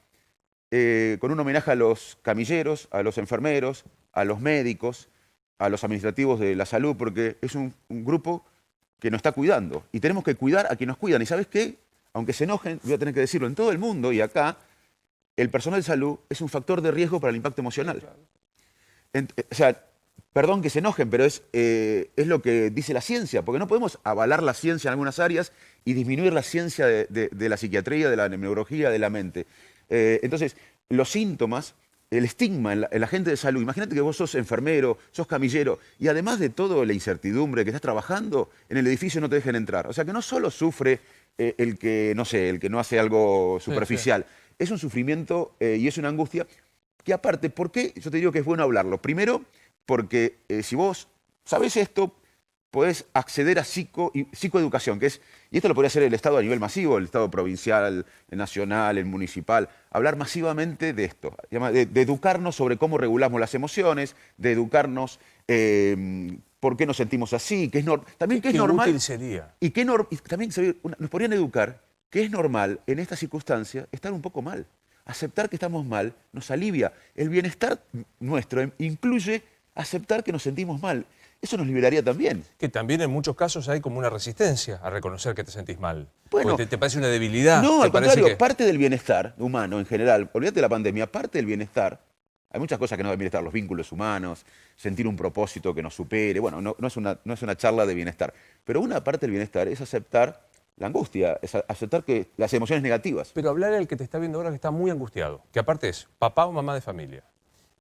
[SPEAKER 16] con un homenaje a los camilleros, a los enfermeros, a los médicos, a los administrativos de la salud, porque es un grupo que nos está cuidando. Y tenemos que cuidar a quienes nos cuidan. ¿Y sabes qué? Aunque se enojen, voy a tener que decirlo en todo el mundo y acá, el personal de salud es un factor de riesgo para el impacto emocional. O sea, perdón que se enojen, pero es lo que dice la ciencia, porque no podemos avalar la ciencia en algunas áreas y disminuir la ciencia de la psiquiatría, de la neurología, de la mente. Entonces, los síntomas, el estigma en la gente de salud, imagínate que vos sos enfermero, sos camillero, y además de todo la incertidumbre que estás trabajando, en el edificio no te dejen entrar. O sea, que no solo sufre el que no hace algo superficial, es un sufrimiento y es una angustia que aparte, ¿por qué? Yo te digo que es bueno hablarlo. Primero, porque si vos sabés esto, podés acceder a psicoeducación, que es, y esto lo podría hacer el Estado a nivel masivo, el Estado provincial, el nacional, el municipal, hablar masivamente de esto, de educarnos sobre cómo regulamos las emociones, de educarnos por qué nos sentimos así, también qué es normal.
[SPEAKER 1] Útil sería.
[SPEAKER 16] Y también nos podrían educar que es normal en esta circunstancia estar un poco mal. Aceptar que estamos mal nos alivia. El bienestar nuestro incluye aceptar que nos sentimos mal. Eso nos liberaría también.
[SPEAKER 1] Que también en muchos casos hay como una resistencia a reconocer que te sentís mal.
[SPEAKER 16] Bueno,
[SPEAKER 1] ¿Te parece una debilidad?
[SPEAKER 16] No, al contrario,
[SPEAKER 1] que...
[SPEAKER 16] parte del bienestar humano en general, olvídate de la pandemia, parte del bienestar, hay muchas cosas que no deben bienestar, los vínculos humanos, sentir un propósito que nos supere, bueno, no es una charla de bienestar, pero una parte del bienestar es aceptar la angustia, es aceptar que las emociones negativas.
[SPEAKER 1] Pero hablar al que te está viendo ahora que está muy angustiado, que aparte es papá o mamá de familia,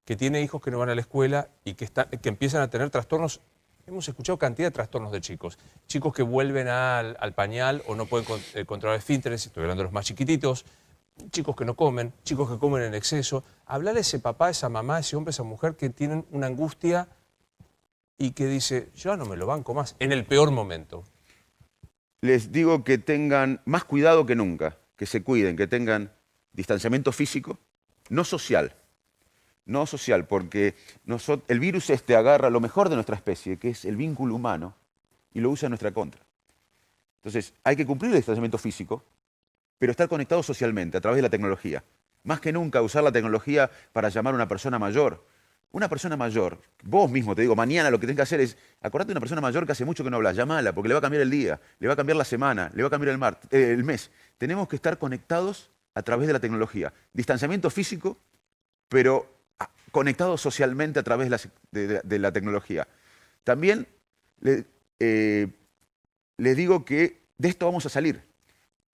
[SPEAKER 1] que tiene hijos que no van a la escuela y que empiezan a tener trastornos. Hemos escuchado cantidad de trastornos de chicos. Chicos que vuelven al pañal o no pueden controlar esfínteres, estoy hablando de los más chiquititos, chicos que no comen, chicos que comen en exceso. Hablar a ese papá, esa mamá, ese hombre, esa mujer que tienen una angustia y que dice, yo no me lo banco más, en el peor momento.
[SPEAKER 16] Les digo que tengan más cuidado que nunca, que se cuiden, que tengan distanciamiento físico, no social. No social, porque el virus agarra lo mejor de nuestra especie, que es el vínculo humano, y lo usa en nuestra contra. Entonces, hay que cumplir el distanciamiento físico, pero estar conectados socialmente a través de la tecnología. Más que nunca usar la tecnología para llamar a una persona mayor. Una persona mayor, vos mismo te digo, mañana lo que tenés que hacer es, acordate de una persona mayor que hace mucho que no hablas, llamala, porque le va a cambiar el día, le va a cambiar la semana, le va a cambiar el mes. Tenemos que estar conectados a través de la tecnología. Distanciamiento físico, pero conectados socialmente a través de la tecnología. También les digo que de esto vamos a salir.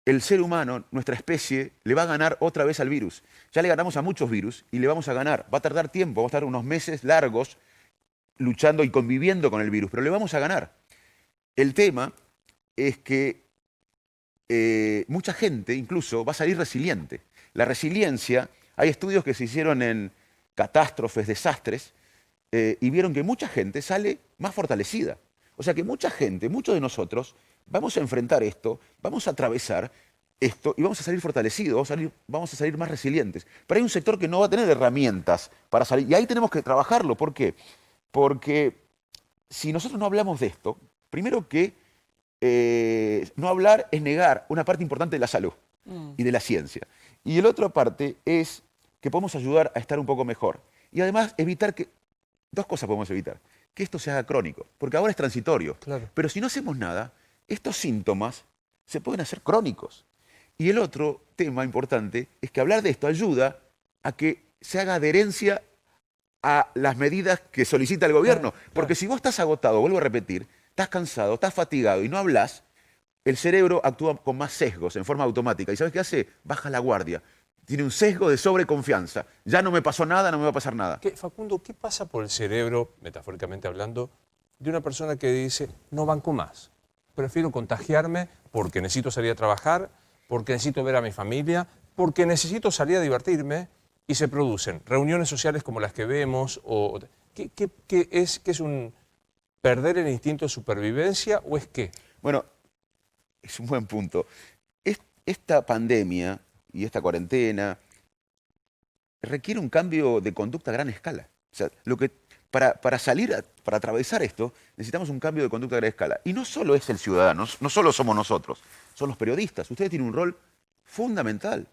[SPEAKER 16] El ser humano, nuestra especie, le va a ganar otra vez al virus. Ya le ganamos a muchos virus y le vamos a ganar. Va a tardar tiempo, vamos a estar unos meses largos luchando y conviviendo con el virus, pero le vamos a ganar. El tema es que mucha gente incluso va a salir resiliente. La resiliencia, hay estudios que se hicieron en catástrofes, desastres, y vieron que mucha gente sale más fortalecida. O sea que mucha gente, muchos de nosotros, vamos a enfrentar esto, vamos a atravesar esto y vamos a salir fortalecidos, vamos a salir más resilientes. Pero hay un sector que no va a tener herramientas para salir, y ahí tenemos que trabajarlo. ¿Por qué? Porque si nosotros no hablamos de esto, primero que no hablar es negar una parte importante de la salud y de la ciencia. Y la otra parte es que podemos ayudar a estar un poco mejor. Y además evitar que... Dos cosas podemos evitar. Que esto se haga crónico, porque ahora es transitorio.
[SPEAKER 1] Claro.
[SPEAKER 16] Pero si no hacemos nada, estos síntomas se pueden hacer crónicos. Y el otro tema importante es que hablar de esto ayuda a que se haga adherencia a las medidas que solicita el gobierno. Porque si vos estás agotado, vuelvo a repetir, estás cansado, estás fatigado y no hablas, el cerebro actúa con más sesgos en forma automática. ¿Y sabes qué hace? Baja la guardia. Tiene un sesgo de sobreconfianza. Ya no me pasó nada, no me va a pasar nada.
[SPEAKER 1] Facundo, ¿qué pasa por el cerebro, metafóricamente hablando, de una persona que dice, no banco más? Prefiero contagiarme porque necesito salir a trabajar, porque necesito ver a mi familia, porque necesito salir a divertirme, y se producen reuniones sociales como las que vemos. ¿Qué es un perder el instinto de supervivencia o es qué?
[SPEAKER 16] Bueno, es un buen punto. Esta pandemia y esta cuarentena requiere un cambio de conducta a gran escala. O sea, para atravesar esto, necesitamos un cambio de conducta a gran escala. Y no solo es el ciudadano, no solo somos nosotros, son los periodistas. Ustedes tienen un rol fundamental.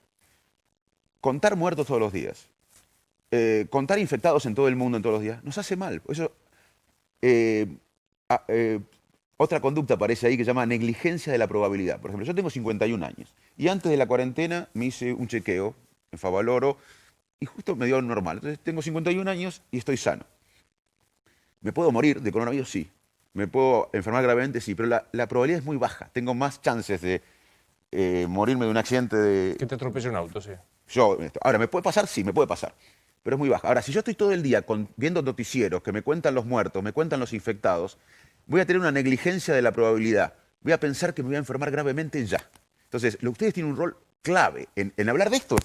[SPEAKER 16] Contar muertos todos los días, contar infectados en todo el mundo en todos los días, nos hace mal. Por eso, otra conducta aparece ahí que se llama negligencia de la probabilidad. Por ejemplo, yo tengo 51 años y antes de la cuarentena me hice un chequeo en Favaloro, y justo me dio normal. Entonces tengo 51 años y estoy sano. ¿Me puedo morir de coronavirus? Sí. ¿Me puedo enfermar gravemente? Sí, pero la probabilidad es muy baja. Tengo más chances de morirme de un accidente de...
[SPEAKER 1] Que te atropelle un auto, sí.
[SPEAKER 16] Ahora, ¿me puede pasar? Sí, me puede pasar. Pero es muy baja. Ahora, si yo estoy todo el día viendo noticieros que me cuentan los muertos, me cuentan los infectados, voy a tener una negligencia de la probabilidad. Voy a pensar que me voy a enfermar gravemente ya. Entonces, ustedes tienen un rol clave en hablar de esto,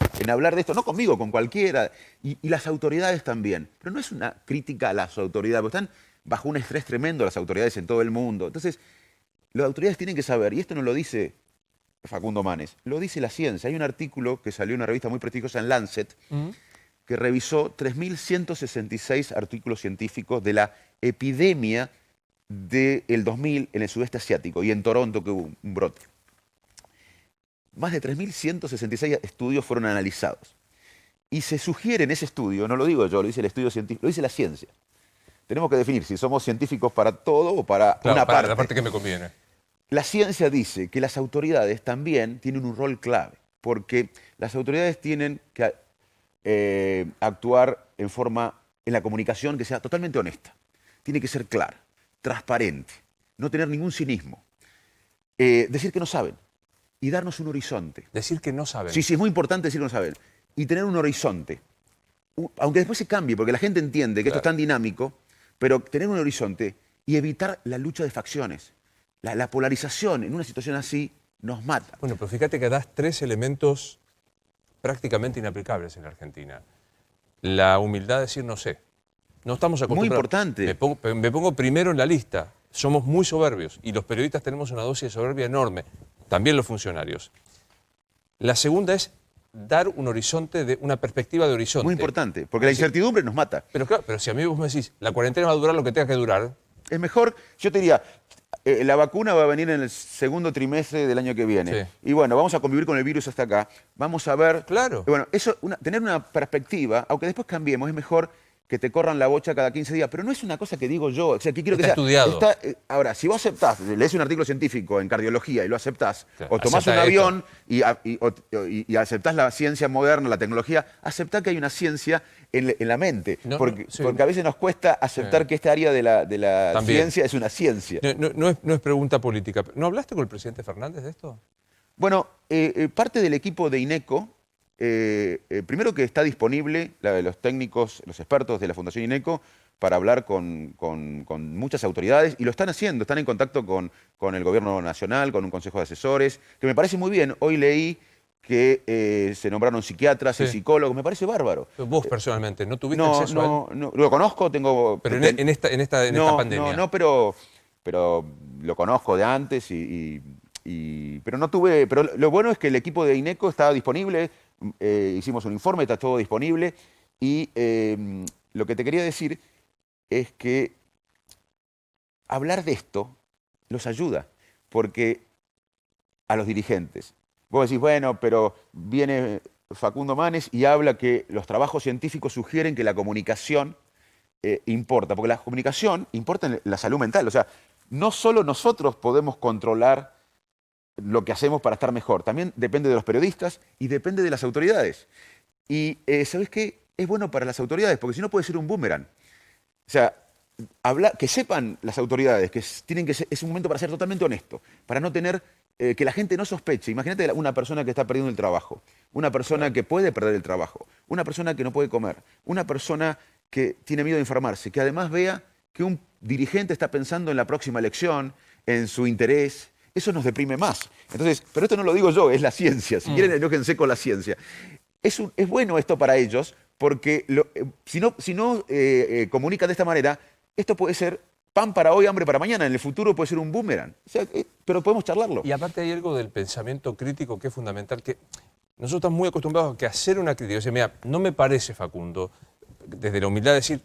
[SPEAKER 16] no conmigo, con cualquiera, y las autoridades también. Pero no es una crítica a las autoridades, porque están bajo un estrés tremendo las autoridades en todo el mundo. Entonces, las autoridades tienen que saber, y esto no lo dice Facundo Manes, lo dice la ciencia. Hay un artículo que salió en una revista muy prestigiosa en Lancet, que revisó 3.166 artículos científicos de la epidemia del 2000 en el sudeste asiático y en Toronto, que hubo un brote. Más de 3.166 estudios fueron analizados. Y se sugiere en ese estudio, no lo digo yo, lo dice el estudio científico, lo dice la ciencia. Tenemos que definir si somos científicos para todo o para una parte.
[SPEAKER 1] La parte que me conviene.
[SPEAKER 16] La ciencia dice que las autoridades también tienen un rol clave, porque las autoridades tienen que actuar en la comunicación que sea totalmente honesta. Tiene que ser clara, transparente, no tener ningún cinismo. Decir que no saben y darnos un horizonte.
[SPEAKER 1] Decir que no saben.
[SPEAKER 16] Sí, es muy importante decir que no saben. Y tener un horizonte. Aunque después se cambie, porque la gente entiende que esto es tan dinámico, pero tener un horizonte y evitar la lucha de facciones. La polarización en una situación así nos mata.
[SPEAKER 1] Bueno, pero fíjate que das 3 elementos prácticamente inaplicables en la Argentina. La humildad de decir no sé. No estamos acostumbrados.
[SPEAKER 16] Muy importante.
[SPEAKER 1] Me pongo primero en la lista. Somos muy soberbios y los periodistas tenemos una dosis de soberbia enorme. También los funcionarios. La segunda es dar un horizonte, una perspectiva de horizonte.
[SPEAKER 16] Muy importante, porque la incertidumbre nos mata.
[SPEAKER 1] Pero claro, pero si a mí vos me decís, la cuarentena va a durar lo que tenga que durar.
[SPEAKER 16] Es mejor, yo te diría, la vacuna va a venir en el segundo trimestre del año que viene.
[SPEAKER 1] Sí.
[SPEAKER 16] Y bueno, vamos a convivir con el virus hasta acá. Vamos a ver...
[SPEAKER 1] Claro.
[SPEAKER 16] Bueno, eso, tener una perspectiva, aunque después cambiemos, es mejor que te corran la bocha cada 15 días. Pero no es una cosa que digo yo. O sea, que quiero que sea...
[SPEAKER 1] estudiado.
[SPEAKER 16] Ahora, si vos aceptás, lees un artículo científico en cardiología y lo aceptás,
[SPEAKER 1] Claro,
[SPEAKER 16] o tomás un
[SPEAKER 1] aceptá
[SPEAKER 16] avión y aceptás la ciencia moderna, la tecnología, aceptá que hay una ciencia en la mente. Porque a veces nos cuesta aceptar que esta área de la
[SPEAKER 1] También.
[SPEAKER 16] ciencia es una ciencia.
[SPEAKER 1] No es pregunta política. ¿No hablaste con el presidente Fernández de esto?
[SPEAKER 16] Bueno, parte del equipo de INECO, primero que está disponible, los técnicos, los expertos de la Fundación INECO, para hablar con muchas autoridades, y lo están haciendo, están en contacto con el gobierno nacional, con un consejo de asesores, que me parece muy bien. Hoy leí que se nombraron psiquiatras y psicólogos, me parece bárbaro.
[SPEAKER 1] Vos personalmente, ¿no tuviste acceso a él?
[SPEAKER 16] No, lo conozco, tengo...
[SPEAKER 1] Pero en esta pandemia.
[SPEAKER 16] No, pero lo conozco de antes, pero no tuve... Pero lo bueno es que el equipo de INECO estaba disponible, hicimos un informe, está todo disponible, y lo que te quería decir es que hablar de esto los ayuda, porque a los dirigentes, vos decís, bueno, pero viene Facundo Manes y habla que los trabajos científicos sugieren que la comunicación importa, porque la comunicación importa en la salud mental. O sea, no solo nosotros podemos controlar lo que hacemos para estar mejor, también depende de los periodistas y depende de las autoridades. Y ¿sabés qué? Es bueno para las autoridades, porque si no puede ser un boomerang. O sea, que sepan las autoridades que es un momento para ser totalmente honesto, para no tener... que la gente no sospeche. Imagínate una persona que está perdiendo el trabajo, una persona que puede perder el trabajo, una persona que no puede comer, una persona que tiene miedo de enfermarse, que además vea que un dirigente está pensando en la próxima elección, en su interés. Eso nos deprime más. Entonces, pero esto no lo digo yo, es la ciencia. Si quieren, enójense con la ciencia. Es bueno esto para ellos, porque si no comunican de esta manera, esto puede ser pan para hoy, hambre para mañana. En el futuro puede ser un boomerang. O sea, pero podemos charlarlo.
[SPEAKER 1] Y aparte hay algo del pensamiento crítico que es fundamental, que nosotros estamos muy acostumbrados a que hacer una crítica. O sea, mira, no me parece, Facundo, desde la humildad de decir,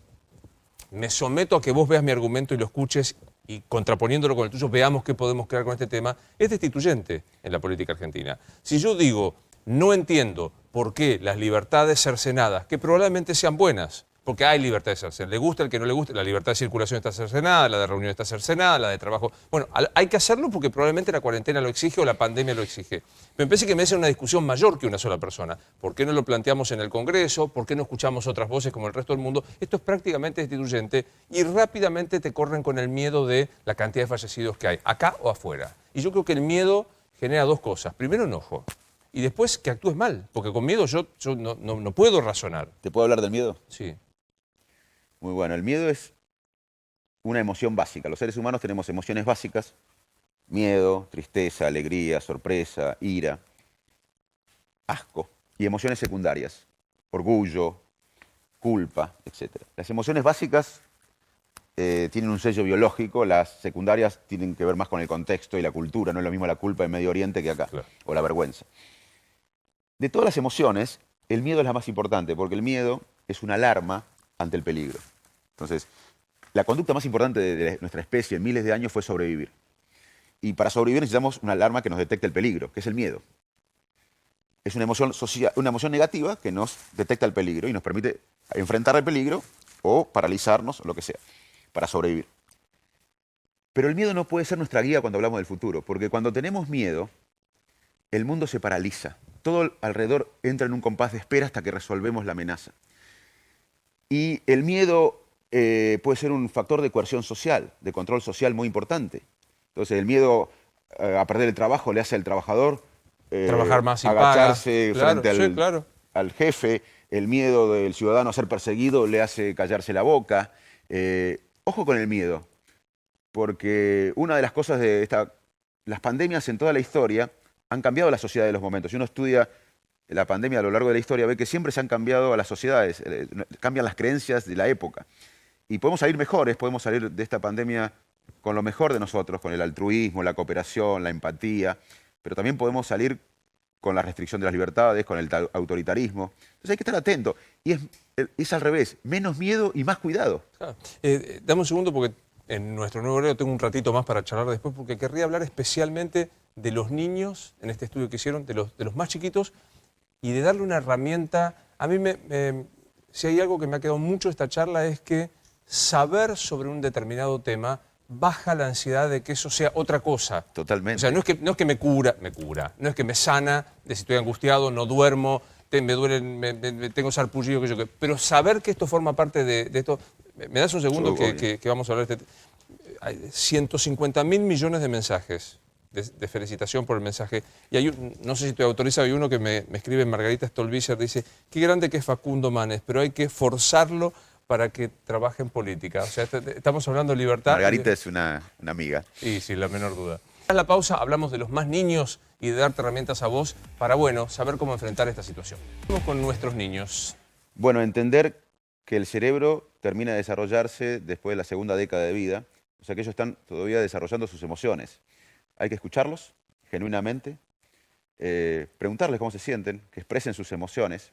[SPEAKER 1] me someto a que vos veas mi argumento y lo escuches, y contraponiéndolo con el tuyo, veamos qué podemos crear con este tema, es destituyente en la política argentina. Si yo digo, no entiendo por qué las libertades cercenadas, que probablemente sean buenas, porque hay libertad de cercenado. Le gusta el que no le guste, la libertad de circulación está cercenada, la de reunión está cercenada, la de trabajo. Bueno, hay que hacerlo porque probablemente la cuarentena lo exige o la pandemia lo exige. Me parece que merece una discusión mayor que una sola persona. ¿Por qué no lo planteamos en el Congreso? ¿Por qué no escuchamos otras voces como el resto del mundo? Esto es prácticamente destituyente y rápidamente te corren con el miedo de la cantidad de fallecidos que hay, acá o afuera. Y yo creo que el miedo genera dos cosas. Primero, enojo. Y después que actúes mal, porque con miedo yo no puedo razonar.
[SPEAKER 16] ¿Te puedo hablar del miedo?
[SPEAKER 1] Sí.
[SPEAKER 16] Muy bueno. El miedo es una emoción básica. Los seres humanos tenemos emociones básicas. Miedo, tristeza, alegría, sorpresa, ira, asco. Y emociones secundarias. Orgullo, culpa, etc. Las emociones básicas tienen un sello biológico. Las secundarias tienen que ver más con el contexto y la cultura. No es lo mismo la culpa en Medio Oriente que acá. Claro. O la vergüenza. De todas las emociones, el miedo es la más importante, porque el miedo es una alarma ante el peligro. Entonces, la conducta más importante de nuestra especie en miles de años fue sobrevivir. Y para sobrevivir necesitamos una alarma que nos detecte el peligro, que es el miedo. Es una emoción negativa que nos detecta el peligro y nos permite enfrentar el peligro o paralizarnos, o lo que sea, para sobrevivir. Pero el miedo no puede ser nuestra guía cuando hablamos del futuro, porque cuando tenemos miedo, el mundo se paraliza. Todo alrededor entra en un compás de espera hasta que resolvemos la amenaza. Y el miedo puede ser un factor de coerción social, de control social muy importante. Entonces, el miedo a perder el trabajo le hace al trabajador
[SPEAKER 1] trabajar más sin
[SPEAKER 16] agacharse
[SPEAKER 1] paga.
[SPEAKER 16] Frente al jefe. El miedo del ciudadano a ser perseguido le hace callarse la boca. Ojo con el miedo, porque una de las cosas de las pandemias en toda la historia han cambiado la sociedad de los momentos. Si uno estudia la pandemia a lo largo de la historia, ve que siempre se han cambiado a las sociedades, cambian las creencias de la época. Y podemos salir mejores, podemos salir de esta pandemia con lo mejor de nosotros, con el altruismo, la cooperación, la empatía, pero también podemos salir con la restricción de las libertades, con el autoritarismo. Entonces hay que estar atento. Y es al revés, menos miedo y más cuidado.
[SPEAKER 1] Dame un segundo porque en nuestro nuevo horario tengo un ratito más para charlar después, porque querría hablar especialmente de los niños, en este estudio que hicieron, de los más chiquitos, y de darle una herramienta. A mí, si hay algo que me ha quedado mucho de esta charla, es que saber sobre un determinado tema baja la ansiedad de que eso sea otra cosa.
[SPEAKER 16] Totalmente.
[SPEAKER 1] O sea, no es que me cura, no es que me sana de si estoy angustiado, no duermo, me duele, tengo sarpullido, pero saber que esto forma parte de esto. ¿Me das un segundo que vamos a hablar de este? Hay 150.000 millones de mensajes de felicitación por el mensaje. Y hay no sé si estoy autorizado, hay uno que me escribe, Margarita Stolbizer, dice, qué grande que es Facundo Manes, pero hay que forzarlo para que trabaje en política. O sea, estamos hablando de libertad.
[SPEAKER 16] Margarita es una amiga.
[SPEAKER 1] Y sin la menor duda. Tras la pausa hablamos de los más niños y de darte herramientas a vos para, saber cómo enfrentar esta situación. Vamos con nuestros niños.
[SPEAKER 16] Bueno, entender que el cerebro termina de desarrollarse después de la segunda década de vida. O sea que ellos están todavía desarrollando sus emociones. Hay que escucharlos genuinamente, preguntarles cómo se sienten, que expresen sus emociones.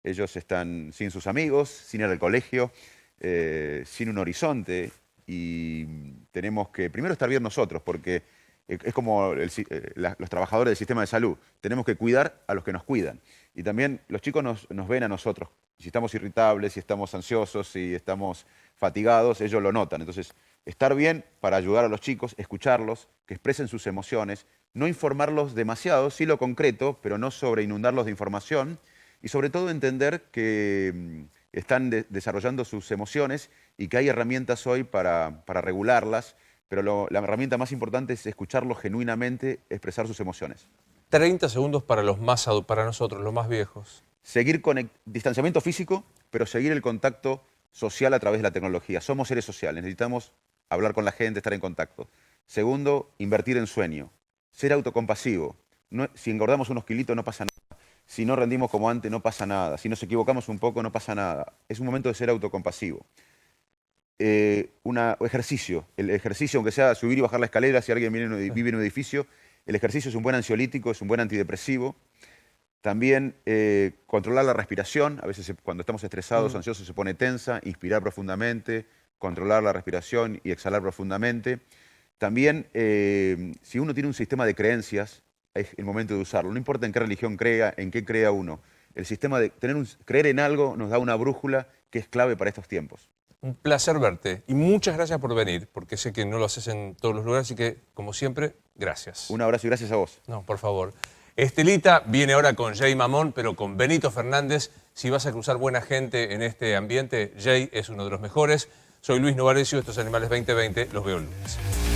[SPEAKER 16] Ellos están sin sus amigos, sin ir al colegio, sin un horizonte, y tenemos que primero estar bien nosotros, porque es como los trabajadores del sistema de salud. Tenemos que cuidar a los que nos cuidan. Y también los chicos nos ven a nosotros. Si estamos irritables, si estamos ansiosos, si estamos fatigados, ellos lo notan. Entonces, estar bien para ayudar a los chicos, escucharlos, que expresen sus emociones, no informarlos demasiado, sí lo concreto, pero no sobreinundarlos de información, y sobre todo entender que están desarrollando sus emociones y que hay herramientas hoy para regularlas, pero la herramienta más importante es escucharlos genuinamente, expresar sus emociones.
[SPEAKER 1] 30 segundos para para nosotros, los más viejos.
[SPEAKER 16] Seguir con distanciamiento físico, pero seguir el contacto social a través de la tecnología. Somos seres sociales, necesitamos hablar con la gente, estar en contacto. Segundo, invertir en sueño. Ser autocompasivo. Si engordamos unos kilitos no pasa nada. Si no rendimos como antes no pasa nada. Si nos equivocamos un poco no pasa nada. Es un momento de ser autocompasivo. Ejercicio. El ejercicio, aunque sea subir y bajar la escalera, si alguien vive en un edificio, el ejercicio es un buen ansiolítico, es un buen antidepresivo. También controlar la respiración. A veces cuando estamos estresados, ansiosos, se pone tensa. Inspirar profundamente, controlar la respiración y exhalar profundamente. También, si uno tiene un sistema de creencias, es el momento de usarlo. No importa en qué religión crea, en qué crea uno. el sistema de creer en algo nos da una brújula que es clave para estos tiempos.
[SPEAKER 1] Un placer verte y muchas gracias por venir, porque sé que no lo haces en todos los lugares, así que, como siempre, gracias.
[SPEAKER 16] Un abrazo y gracias a vos.
[SPEAKER 1] No, por favor. Estelita viene ahora con Jay Mamón, pero con Benito Fernández. Si vas a cruzar buena gente en este ambiente, Jay es uno de los mejores. Soy Luis Novarecio, estos Animales 2020, los veo el lunes.